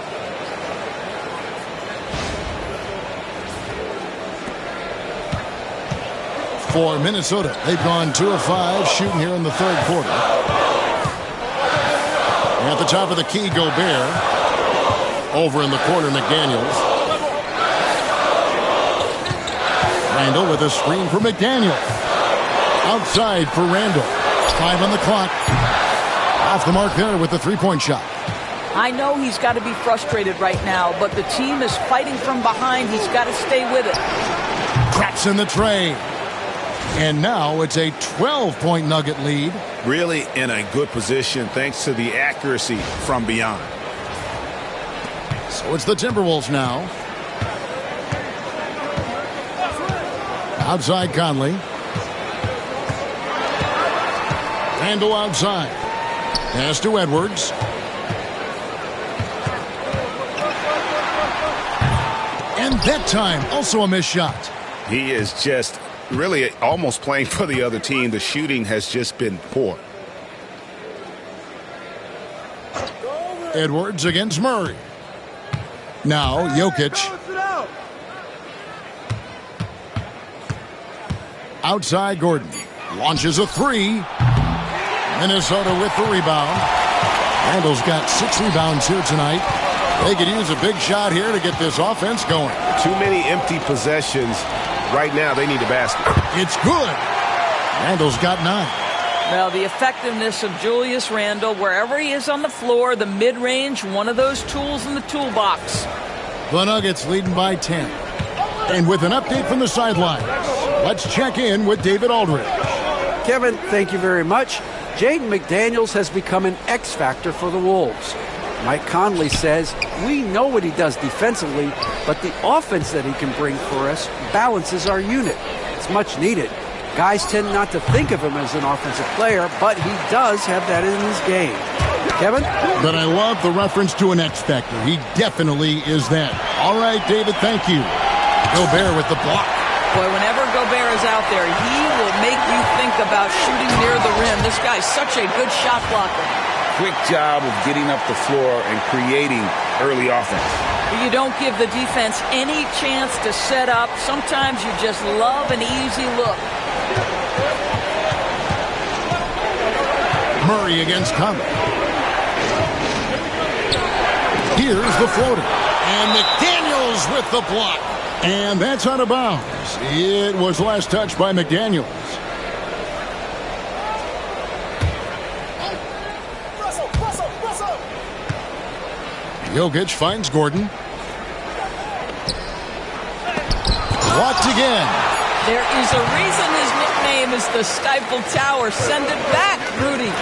For Minnesota, they've gone 2 of 5 shooting here in the third quarter. At the top of the key, Gobert. Over in the corner, McDaniels. Randall with a screen for McDaniels. Outside for Randall. 5 on the clock. Off the mark there with the three-point shot. I know he's got to be frustrated right now, but the team is fighting from behind. He's got to stay with it. Cracks in the tray. And now it's a 12-point Nugget lead. Really in a good position thanks to the accuracy from beyond. So it's the Timberwolves now. Outside Conley. Randall outside. Pass to Edwards. And that time, also a missed shot. He is just really almost playing for the other team. The shooting has just been poor. Edwards against Murray. Now Jokic. Outside Gordon. Launches a 3. Minnesota with the rebound. Randall's got 6 rebounds here tonight. They could use a big shot here to get this offense going. Too many empty possessions. Right now, they need a basket. It's good. Randall's got 9. Well, the effectiveness of Julius Randle, wherever he is on the floor, the mid-range, one of those tools in the toolbox. The Nuggets leading by 10. And with an update from the sidelines, let's check in with David Aldridge. Kevin, thank you very much. Jaden McDaniels has become an X factor for the Wolves. Mike Conley says, we know what he does defensively, but the offense that he can bring for us balances our unit. It's much needed. Guys tend not to think of him as an offensive player, but he does have that in his game. Kevin? But I love the reference to an X factor. He definitely is that. All right, David, thank you. Gobert with the block. Boy, whenever Gobert is out there, he will make you think about shooting near the rim. This guy's such a good shot blocker. Quick job of getting up the floor and creating early offense. You don't give the defense any chance to set up. Sometimes you just love an easy look. Murray against Conley. Here's the floater. And McDaniels with the block. And that's out of bounds. It was last touched by McDaniels. Jokic finds Gordon. Blocked again. There is a reason his nickname is the Stifle Tower. Send it back, Rudy.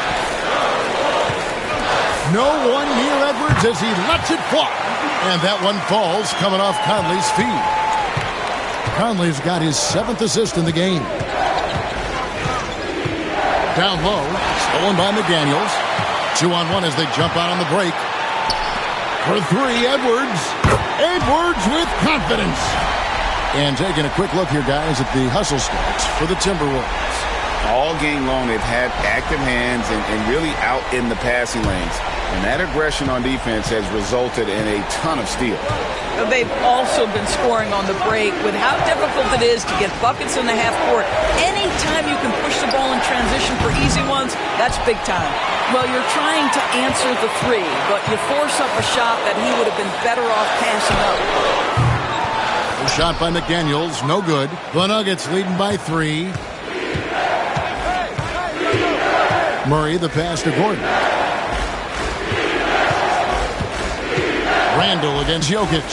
No one near Edwards as he lets it fly. And that one falls coming off Conley's feet. Conley's got his 7th assist in the game. Down low, stolen by McDaniels. 2-on-1 as they jump out on the break. For 3, Edwards. Edwards with confidence. And taking a quick look here, guys, at the hustle stats for the Timberwolves. All game long, they've had active hands and really out in the passing lanes. And that aggression on defense has resulted in a ton of steals. They've also been scoring on the break. With how difficult it is to get buckets in the half court, anytime you can push the ball in transition for easy ones, that's big time. Well, you're trying to answer the 3, but you force up a shot that he would have been better off passing up. The shot by McDaniels, no good. The Nuggets leading by 3. Murray, the pass to Gordon. Randall against Jokic.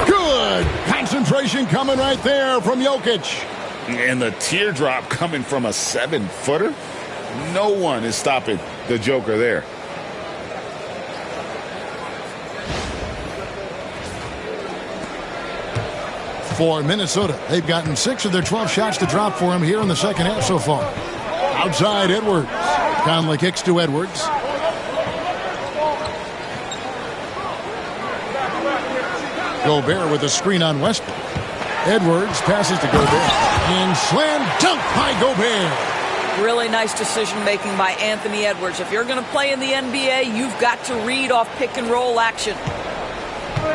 Good concentration coming right there from Jokic. And the teardrop coming from a 7-footer. No one is stopping the Joker there. for Minnesota. They've gotten 6 of their 12 shots to drop for him here in the second half so far. Outside Edwards. Conley kicks to Edwards. Gobert with a screen on Westbrook. Edwards passes to Gobert. And slam dunk by Gobert. Really nice decision-making by Anthony Edwards. If you're going to play in the NBA, you've got to read off pick-and-roll action.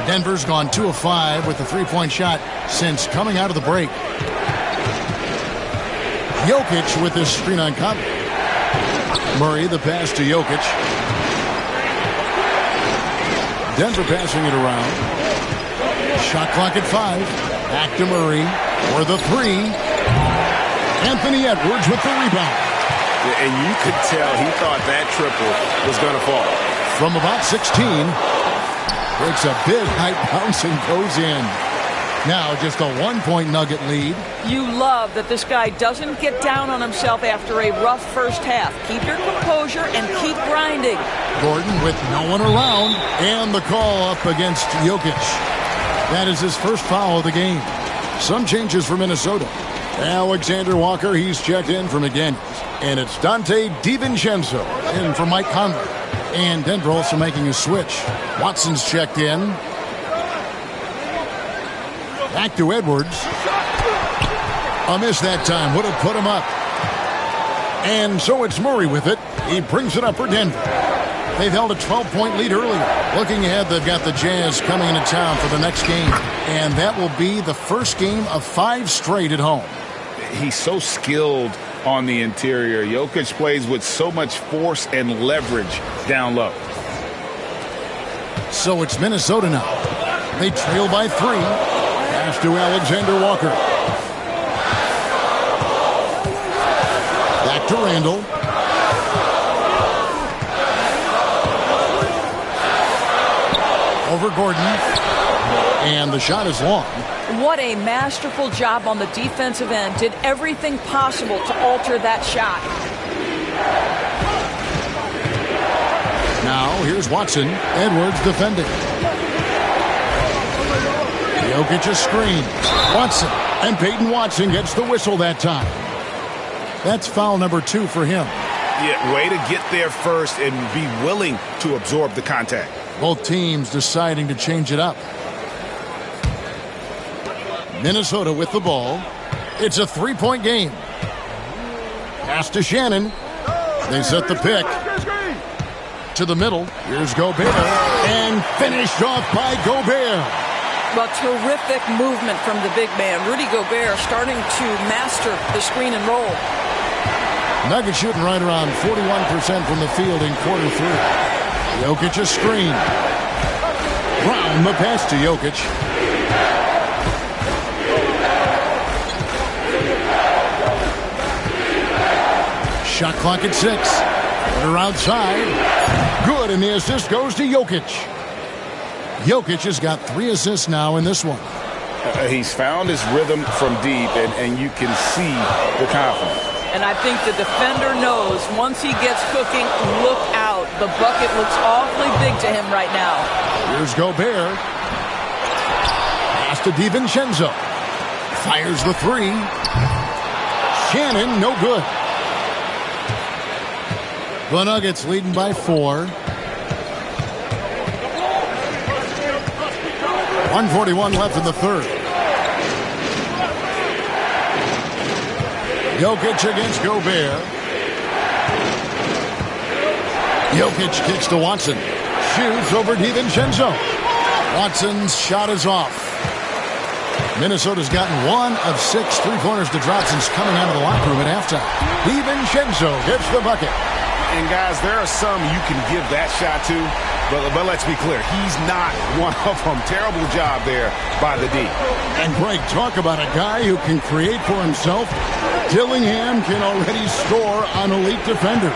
Denver's gone 2 of 5 with the three-point shot since coming out of the break. Jokic with this screen on Conley. Murray, the pass to Jokic. Denver passing it around. Shot clock at 5. Back to Murray for the 3. Anthony Edwards with the rebound. And you could tell he thought that triple was going to fall. From about 16. Breaks a big high bounce and goes in. Now just a 1-point Nugget lead. You love that this guy doesn't get down on himself after a rough first half. Keep your composure and keep grinding. Gordon with no one around. And the call up against Jokic. That is his first foul of the game. Some changes for Minnesota. Alexander Walker, he's checked in for McDaniels. And it's Dante DiVincenzo in for Mike Conley. And Denver also making a switch. Watson's checked in. Back to Edwards. A miss that time. Would have put him up. And so it's Murray with it. He brings it up for Denver. They've held a 12-point lead earlier. Looking ahead, they've got the Jazz coming into town for the next game. And that will be the first game of 5 straight at home. He's so skilled on the interior. Jokic plays with so much force and leverage down low. So it's Minnesota now. They trail by 3. Pass to Alexander Walker. Back to Randall. Over Gordon. And the shot is long. What a masterful job on the defensive end. Did everything possible to alter that shot. Now here's Watson. Edwards defending. Jokic a screen. Watson. And Peyton Watson gets the whistle that time. That's foul number 2 for him. Yeah, way to get there first and be willing to absorb the contact. Both teams deciding to change it up. Minnesota with the ball. It's a 3-point game. Pass to Shannon. They set the pick. To the middle. Here's Gobert. And finished off by Gobert. Well, terrific movement from the big man. Rudy Gobert starting to master the screen and roll. Nuggets shooting right around 41% from the field in quarter 3. Jokic a screen. Brown the pass to Jokic. Shot clock at 6. They're outside. Good, and the assist goes to Jokic. Jokic has got 3 assists now in this one. He's found his rhythm from deep, and you can see the confidence. And I think the defender knows once he gets cooking, look out. The bucket looks awfully big to him right now. Here's Gobert. Pass to DiVincenzo. Fires the 3. Shannon, no good. The Nuggets leading by 4. 1:41 left in the third. Jokic against Gobert. Jokic kicks to Watson. Shoots over DiVincenzo. Watson's shot is off. Minnesota's gotten 1 of 6 three-pointers to drop since coming out of the locker room at halftime. DiVincenzo gets the bucket. And guys, there are some you can give that shot to, but let's be clear, he's not one of them. Terrible job there by the D. And Greg, talk about a guy who can create for himself. Dillingham can already score on elite defenders.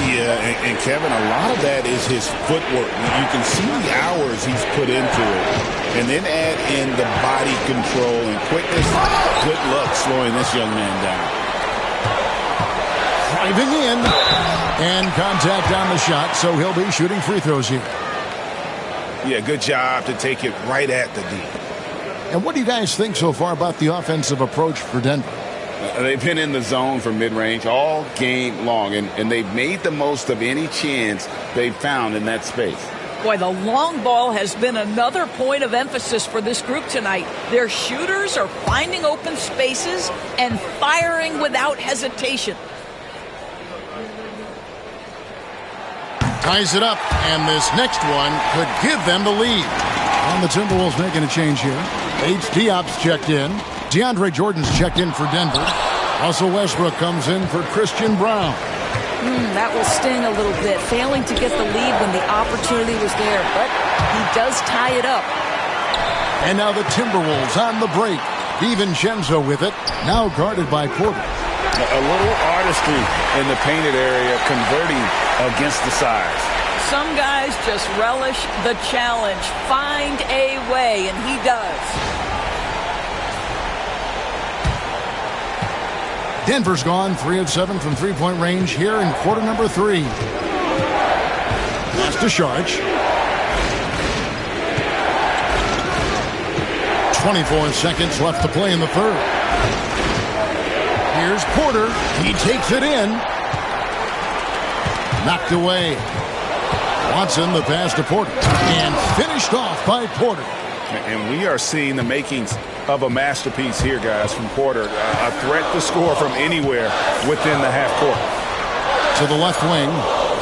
Yeah, and Kevin, a lot of that is his footwork. You can see the hours he's put into it. And then add in the body control and quickness. Good luck slowing this young man down. Driving in. And contact on the shot, so he'll be shooting free throws here. Yeah, good job to take it right at the D. And what do you guys think so far about the offensive approach for Denver? They've been in the zone for mid-range all game long, and they've made the most of any chance they've found in that space. Boy, the long ball has been another point of emphasis for this group tonight. Their shooters are finding open spaces and firing without hesitation. Ties it up, and this next one could give them the lead. And the Timberwolves making a change here. Diop's checked in. DeAndre Jordan's checked in for Denver. Russell Westbrook comes in for Christian Brown. That will sting a little bit, failing to get the lead when the opportunity was there, but he does tie it up. And now the Timberwolves on the break. DiVincenzo with it, now guarded by Porter. A little artistry in the painted area, converting against the size. Some guys just relish the challenge, find a way, and he does. Denver's gone 3 of 7 from three-point range here in quarter number 3. Pass to Sharge. 24 seconds left to play in the third. Here's Porter. He takes it in. Knocked away. Watson the pass to Porter. And finished off by Porter. And we are seeing the makings of a masterpiece here, guys, from Porter. A threat to score from anywhere within the half court. To the left wing.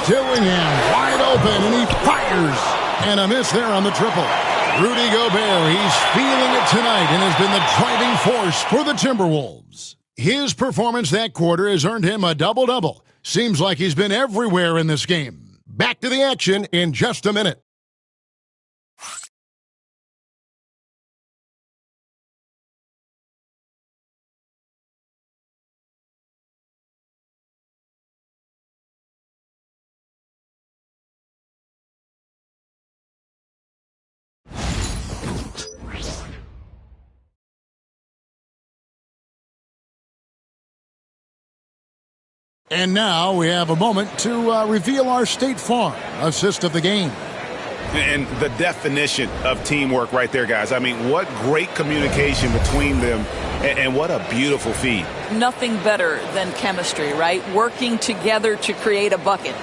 Dillingham wide open, and he fires. And a miss there on the triple. Rudy Gobert, he's feeling it tonight and has been the driving force for the Timberwolves. His performance that quarter has earned him a double-double. Seems like he's been everywhere in this game. Back to the action in just a minute. And now we have a moment to reveal our State Farm assist of the game. And the definition of teamwork right there, guys. I mean, what great communication between them, and what a beautiful feed. Nothing better than chemistry, right? Working together to create a bucket.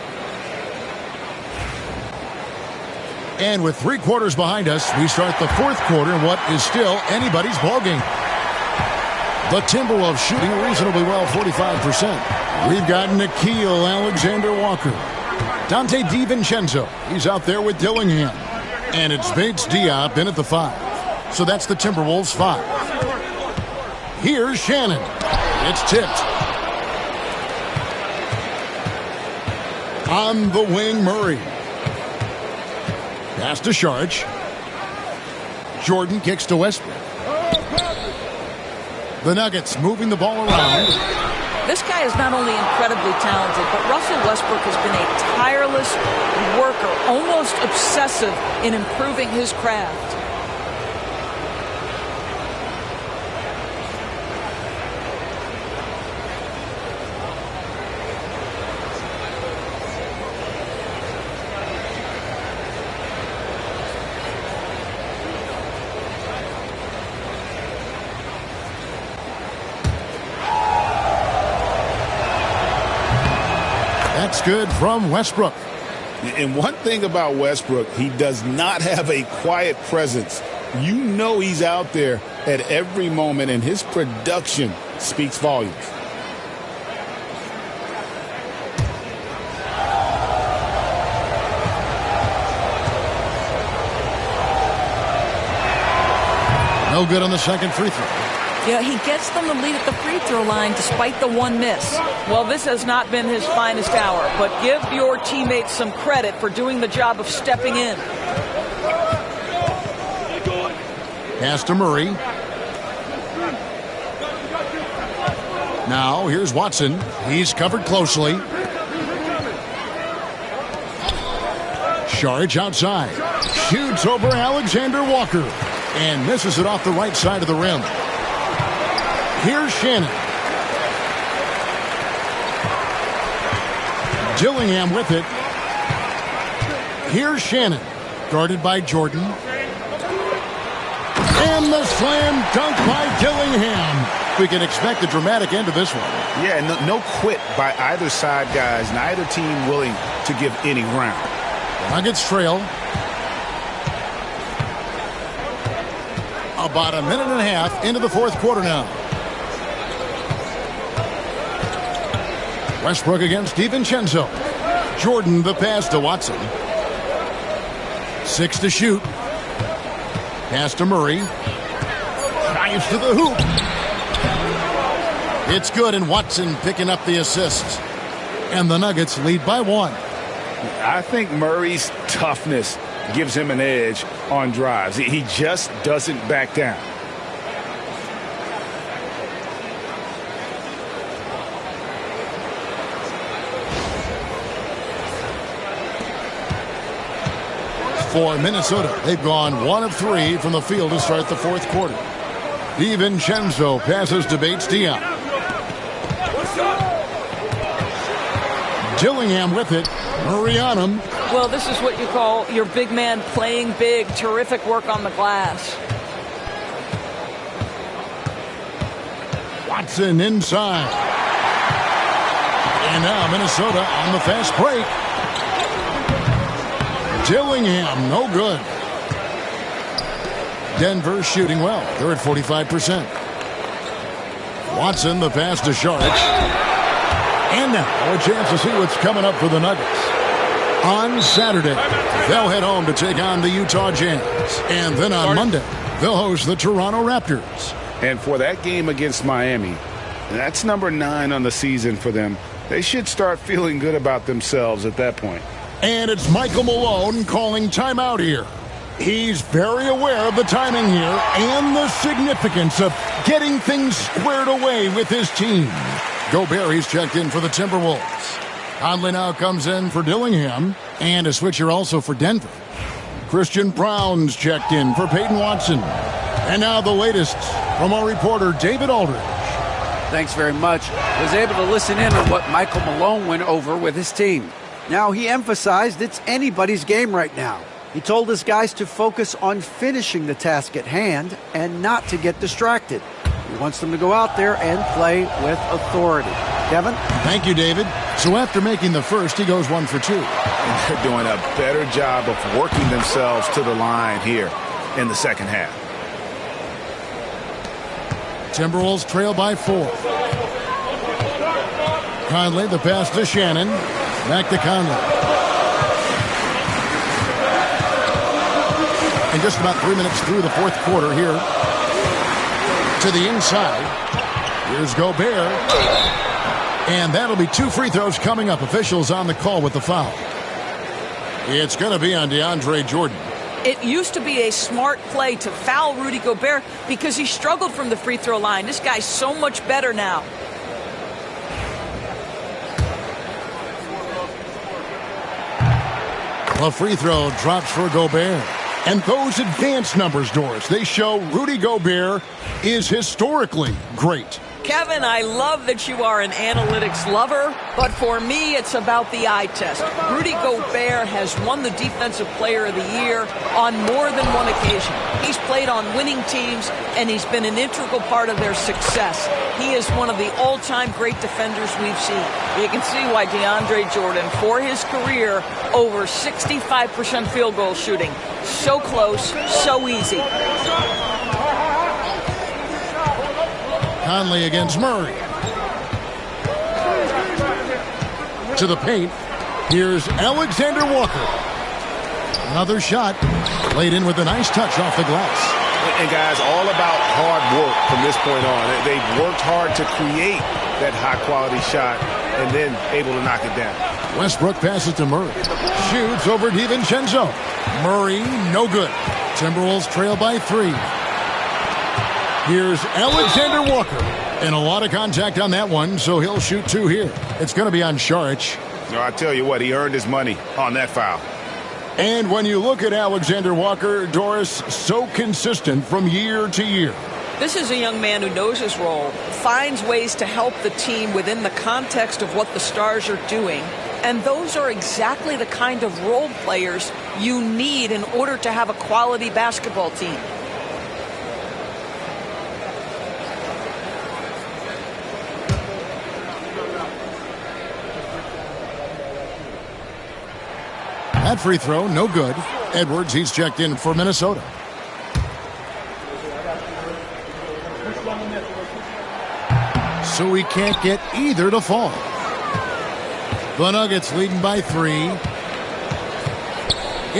And with 3 quarters behind us, we start the fourth quarter in what is still anybody's ballgame. The Timberwolves shooting reasonably well, 45%. We've got Nickeil Alexander-Walker. Dante DiVincenzo, he's out there with Dillingham. And it's Bates Diop in at the 5. So that's the Timberwolves 5. Here's Shannon. It's tipped. On the wing, Murray. Pass to Sharge. Jordan kicks to Westbrook. The Nuggets moving the ball around. This guy is not only incredibly talented, but Russell Westbrook has been a tireless worker, almost obsessive in improving his craft. That's good from Westbrook. And one thing about Westbrook, he does not have a quiet presence. You know he's out there at every moment, and his production speaks volumes. No good on the second free throw. Yeah, he gets them the lead at the free throw line despite the one miss. Well, this has not been his finest hour, but give your teammates some credit for doing the job of stepping in. Pass to Murray. Now, here's Watson. He's covered closely. Sharge outside. Shoots over Alexander Walker. And misses it off the right side of the rim. Here's Shannon. Dillingham with it. Here's Shannon. Guarded by Jordan. And And the slam dunk by Dillingham. We can expect a dramatic end to this one. Yeah, no quit by either side, guys. Neither team willing to give any ground. Nuggets trail. About a minute and a half into the fourth quarter now. Westbrook against DiVincenzo. Jordan the pass to Watson. 6 to shoot. Pass to Murray. Drives to the hoop. It's good, and Watson picking up the assist. And the Nuggets lead by 1. I think Murray's toughness gives him an edge on drives. He just doesn't back down. For Minnesota, they've gone 1 of 3 from the field to start the fourth quarter. DiVincenzo passes to Bates-Diop. Dillingham with it. Murray on him. Well, this is what you call your big man playing big. Terrific work on the glass. Watson inside. And now Minnesota on the fast break. Dillingham, no good. Denver shooting well. They're at 45%. Watson, the pass to Saric. And now a chance to see what's coming up for the Nuggets. On Saturday, they'll head home to take on the Utah Jazz. And then on Monday, they'll host the Toronto Raptors. And for that game against Miami, that's number 9 on the season for them. They should start feeling good about themselves at that point. And it's Michael Malone calling timeout here. He's very aware of the timing here and the significance of getting things squared away with his team. Gobert, he's checked in for the Timberwolves. Conley now comes in for Dillingham, and a switcher also for Denver. Christian Brown's checked in for Peyton Watson. And now the latest from our reporter, David Aldridge. Thanks very much. Was able to listen in on what Michael Malone went over with his team. Now, he emphasized it's anybody's game right now. He told his guys to focus on finishing the task at hand and not to get distracted. He wants them to go out there and play with authority. Kevin? Thank you, David. So after making the first, he goes 1 for 2. And they're doing a better job of working themselves to the line here in the second half. Timberwolves trail by 4. Conley, the pass to Shannon. Back to Conley. And just about 3 minutes through the fourth quarter here. To the inside. Here's Gobert. And that'll be 2 free throws coming up. Officials on the call with the foul. It's going to be on DeAndre Jordan. It used to be a smart play to foul Rudy Gobert because he struggled from the free throw line. This guy's so much better now. A free throw drops for Gobert. And those advanced numbers, Doris, they show Rudy Gobert is historically great. Kevin, I love that you are an analytics lover, but for me, it's about the eye test. Rudy Gobert has won the Defensive Player of the Year on more than one occasion. He's played on winning teams, and he's been an integral part of their success. He is one of the all-time great defenders we've seen. You can see why DeAndre Jordan, for his career, over 65% field goal shooting. So close, so easy. Conley against Murray. To the paint. Here's Alexander Walker. Another shot. Laid in with a nice touch off the glass. And guys, all about hard work from this point on. They've worked hard to create that high-quality shot and then able to knock it down. Westbrook passes to Murray. Shoots over DiVincenzo. Murray, no good. Timberwolves trail by 3. Here's Alexander Walker. And a lot of contact on that one, so he'll shoot 2 here. It's going to be on Saric. No, I tell you what, he earned his money on that foul. And when you look at Alexander Walker, Doris, so consistent from year to year. This is a young man who knows his role, finds ways to help the team within the context of what the Stars are doing. And those are exactly the kind of role players you need in order to have a quality basketball team. That free throw, no good. Edwards, he's checked in for Minnesota. So he can't get either to fall. The Nuggets leading by 3.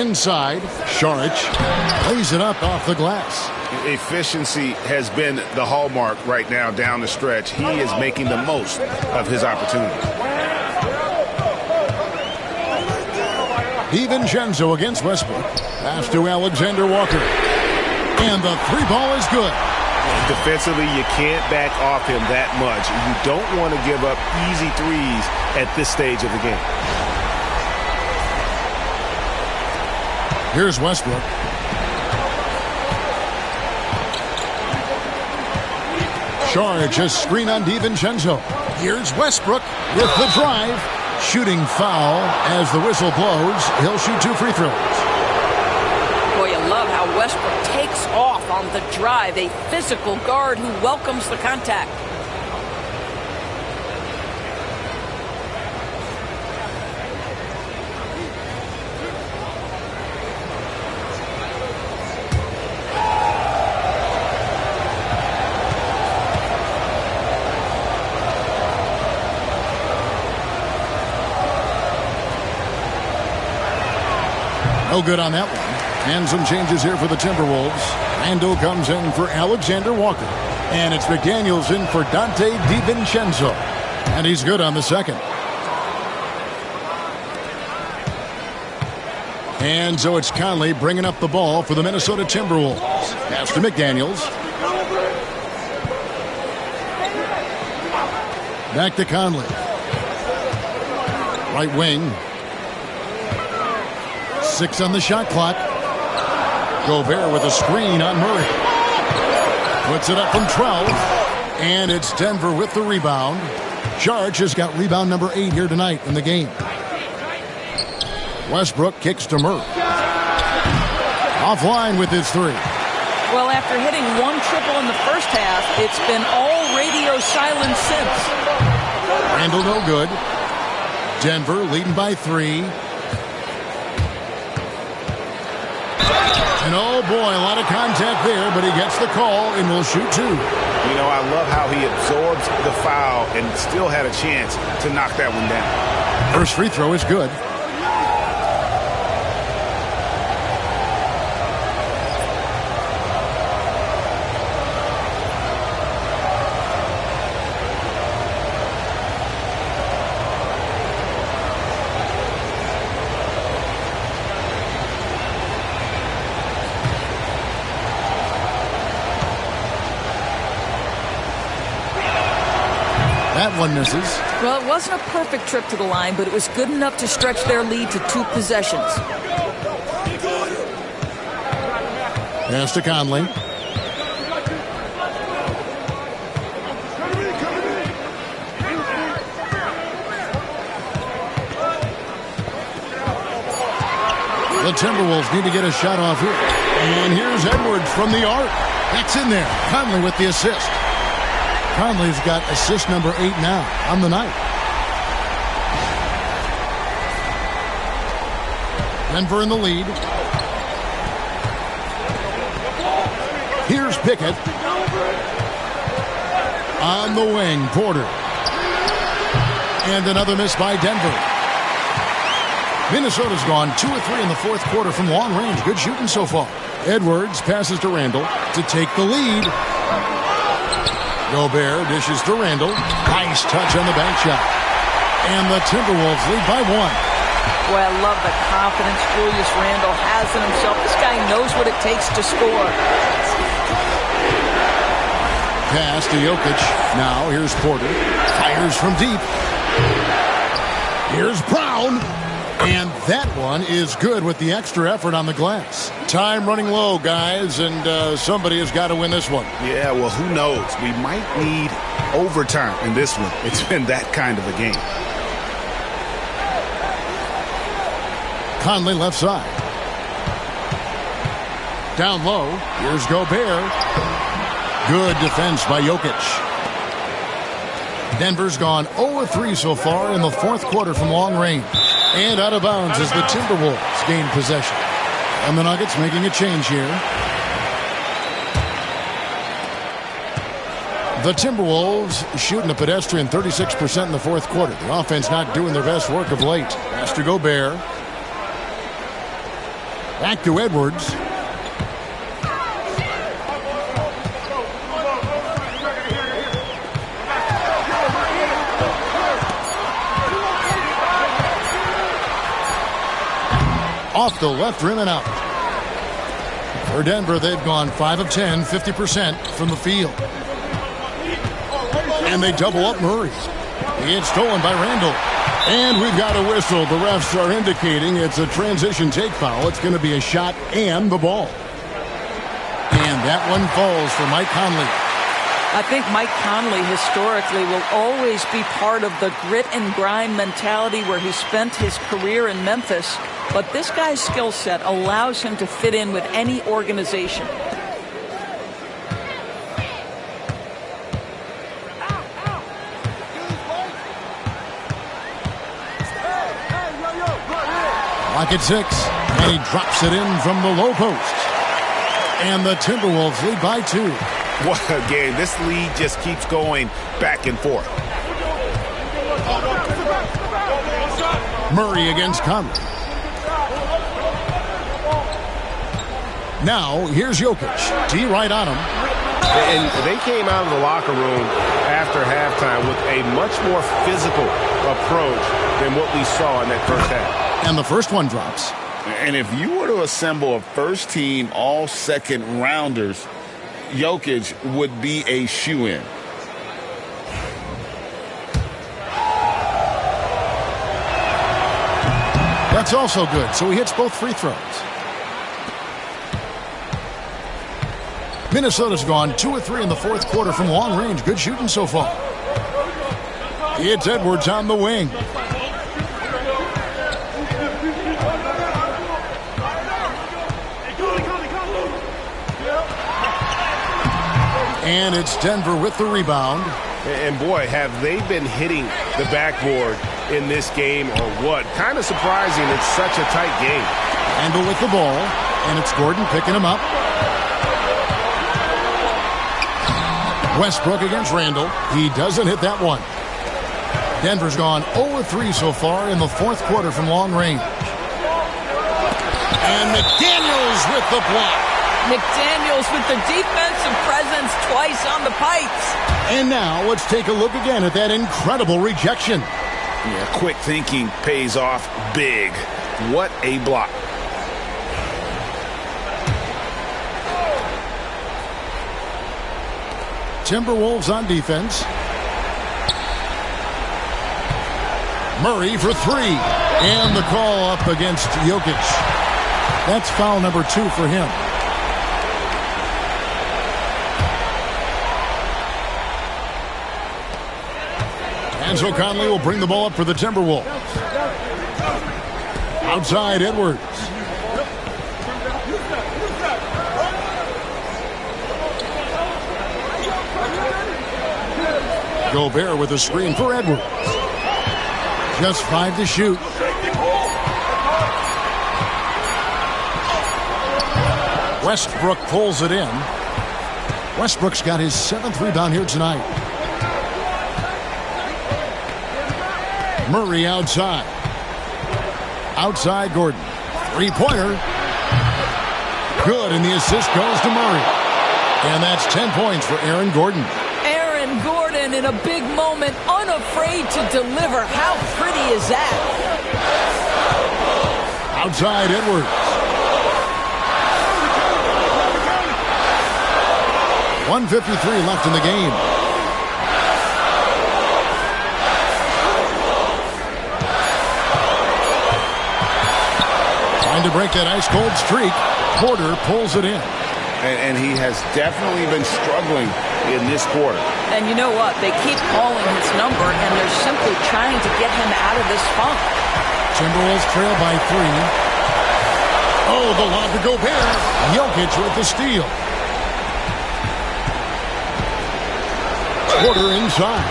Inside, Saric lays it up off the glass. Efficiency has been the hallmark right now down the stretch. He is making the most of his opportunities. DiVincenzo against Westbrook. Pass to Alexander Walker. And the 3-ball is good. Defensively, you can't back off him that much. You don't want to give up easy threes at this stage of the game. Here's Westbrook. Saric just screen on DiVincenzo. Here's Westbrook with the drive. Shooting foul as the whistle blows. He'll shoot 2 free throws. Boy, you love how Westbrook takes off on the drive. A physical guard who welcomes the contact. No good on that one. And some changes here for the Timberwolves. Randall comes in for Alexander Walker. And it's McDaniels in for Dante DiVincenzo. And he's good on the second. And so it's Conley bringing up the ball for the Minnesota Timberwolves. Pass to McDaniels. Back to Conley. Right wing. 6 on the shot clock. Gobert with a screen on Murray. Puts it up from 12. And it's Denver with the rebound. Saric has got rebound number 8 here tonight in the game. Westbrook kicks to Murray. Offline with his 3. Well, after hitting 1 triple in the first half, it's been all radio silence since. Randall no good. Denver leading by 3. And oh boy, a lot of contact there, but he gets the call and will shoot 2. You know, I love how he absorbs the foul and still had a chance to knock that one down. First free throw is good. That one misses. Well, it wasn't a perfect trip to the line, but it was good enough to stretch their lead to 2 possessions. Pass to Conley. The Timberwolves need to get a shot off here. And here's Edwards from the arc. That's in there. Conley with the assist. Conley's got assist number 8 now on the night. Denver in the lead. Here's Pickett. On the wing, Porter. And another miss by Denver. Minnesota's gone 2 of 3 in the fourth quarter from long range. Good shooting so far. Edwards passes to Randall to take the lead. Gobert dishes to Randall. Nice touch on the bank shot. And the Timberwolves lead by 1. Boy, I love the confidence Julius Randle has in himself. This guy knows what it takes to score. Pass to Jokic. Now here's Porter. Fires from deep. Here's Brown. And that one is good with the extra effort on the glass. Time running low, guys, and somebody has got to win this one. Yeah, well, who knows? We might need overtime in this one. It's been that kind of a game. Conley left side. Down low. Here's Gobert. Good defense by Jokic. Denver's gone 0-3 so far in the fourth quarter from long range. And out of bounds is the Timberwolves. gained possession. And the Nuggets making a change here. The Timberwolves shooting a pedestrian 36% in the fourth quarter. The offense not doing their best work of late. Pass to Gobert. Back to Edwards. Off the left rim and out. For Denver, they've gone 5 of 10, 50% from the field. And they double up Murray. It's stolen by Randall. And we've got a whistle. The refs are indicating it's a transition take foul. It's going to be a shot and the ball. And that one falls for Mike Conley. I think Mike Conley historically will always be part of the grit and grind mentality where he spent his career in Memphis. But this guy's skill set allows him to fit in with any organization. Lock at 6, and he drops it in from the low post. And the Timberwolves lead by 2. What a game. This lead just keeps going back and forth. Murray against Conley. Now, here's Jokic. D right on him. And they came out of the locker room after halftime with a much more physical approach than what we saw in that first half. And the first one drops. And if you were to assemble a first-team all-second rounders, Jokic would be a shoo-in. That's also good. So he hits both free throws. Minnesota's gone 2 of 3 in the fourth quarter from long range. Good shooting so far. It's Edwards on the wing. And it's Denver with the rebound. And boy, have they been hitting the backboard in this game or what? Kind of surprising it's such a tight game. Randall with the ball, and it's Gordon picking him up. Westbrook against Randall. He doesn't hit that one. Denver's gone 0-3 so far in the fourth quarter from long range. And McDaniels with the block. McDaniels with the defensive presence twice on the pipes. And now let's take a look again at that incredible rejection. Yeah, quick thinking pays off big. What a block. Timberwolves on defense. Murray for 3. And the call up against Jokic. That's foul number 2 for him. And so Conley will bring the ball up for the Timberwolves. Outside Edwards. Gobert with a screen for Edwards. Just 5 to shoot. Westbrook pulls it in. Westbrook's got his 7th rebound here tonight. Murray outside. Outside Gordon. 3-pointer. Good, and the assist goes to Murray. And that's 10 points for Aaron Gordon. Aaron Gordon in a big moment, unafraid to deliver. How pretty is that? Outside Edwards. 1:53 left in the game. Trying to break that ice-cold streak. Porter pulls it in. And he has definitely been struggling in this quarter. And you know what? They keep calling his number, and they're simply trying to get him out of this funk. Timberwolves trail by 3. Oh, the lob to Gobert. Jokic with the steal. Porter inside.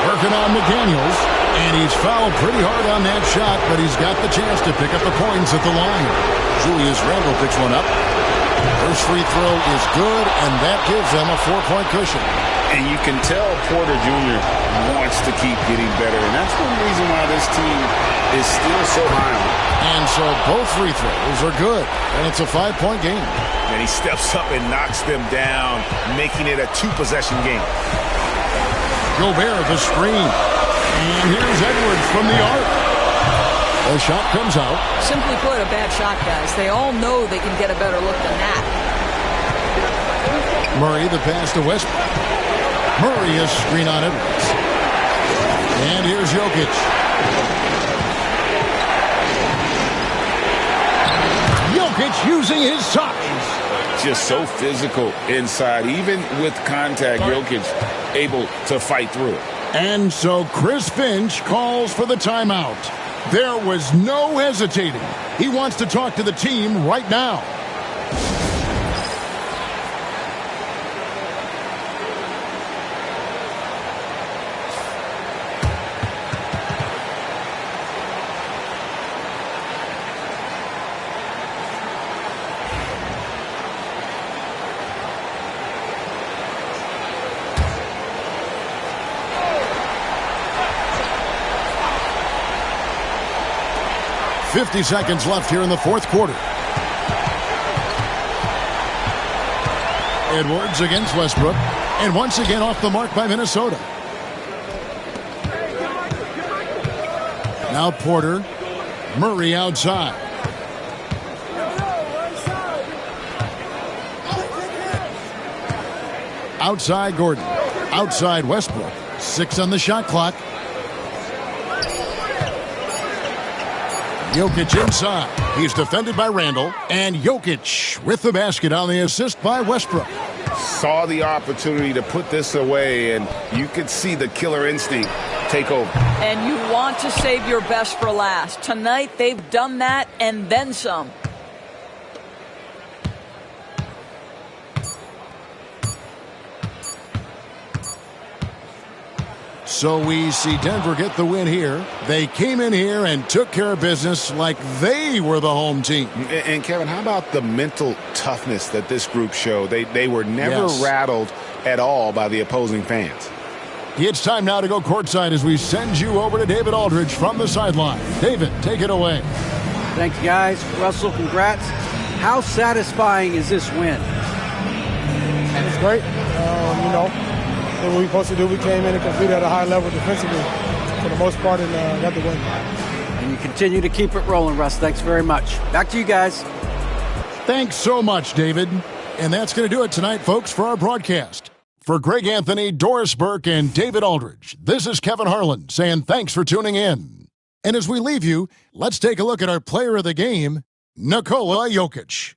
Working on McDaniels. And he's fouled pretty hard on that shot, but he's got the chance to pick up the points at the line. Julius Randle picks one up. First free throw is good, and that gives them a 4-point cushion. And you can tell Porter Jr. wants to keep getting better, and that's one reason why this team is still so high on him. And so both free throws are good, and it's a 5-point game. And he steps up and knocks them down, making it a 2-possession game. Gobert, the screen. And here's Edwards from the arc. The shot comes out. Simply put, a bad shot, guys. They all know they can get a better look than that. Murray, the pass to Westbrook. Murray is screen on Edwards. And here's Jokic. Jokic using his size. Just so physical inside. Even with contact, Jokic able to fight through it. And so Chris Finch calls for the timeout. There was no hesitating. He wants to talk to the team right now. .50 seconds left here in the fourth quarter. Edwards against Westbrook. And once again off the mark by Minnesota. Now Porter. Murray outside. Outside Gordon. Outside Westbrook. 6 on the shot clock. Jokic inside. He's defended by Randle. And Jokic with the basket on the assist by Westbrook. Saw the opportunity to put this away, and you could see the killer instinct take over. And you want to save your best for last. Tonight, they've done that and then some. So we see Denver get the win here. They came in here and took care of business like they were the home team. And Kevin, how about the mental toughness that this group showed? They were never rattled at all by the opposing fans. It's time now to go courtside as we send you over to David Aldridge from the sideline. David, take it away. Thank you, guys. Russell, congrats. How satisfying is this win? It's great. What we supposed to do, we came in and competed at a high level defensively for the most part and got the win. And you continue to keep it rolling, Russ. Thanks very much. Back to you guys. Thanks so much, David. And that's going to do it tonight, folks, for our broadcast. For Greg Anthony, Doris Burke, and David Aldridge, this is Kevin Harlan saying thanks for tuning in. And as we leave you, let's take a look at our player of the game, Nikola Jokic.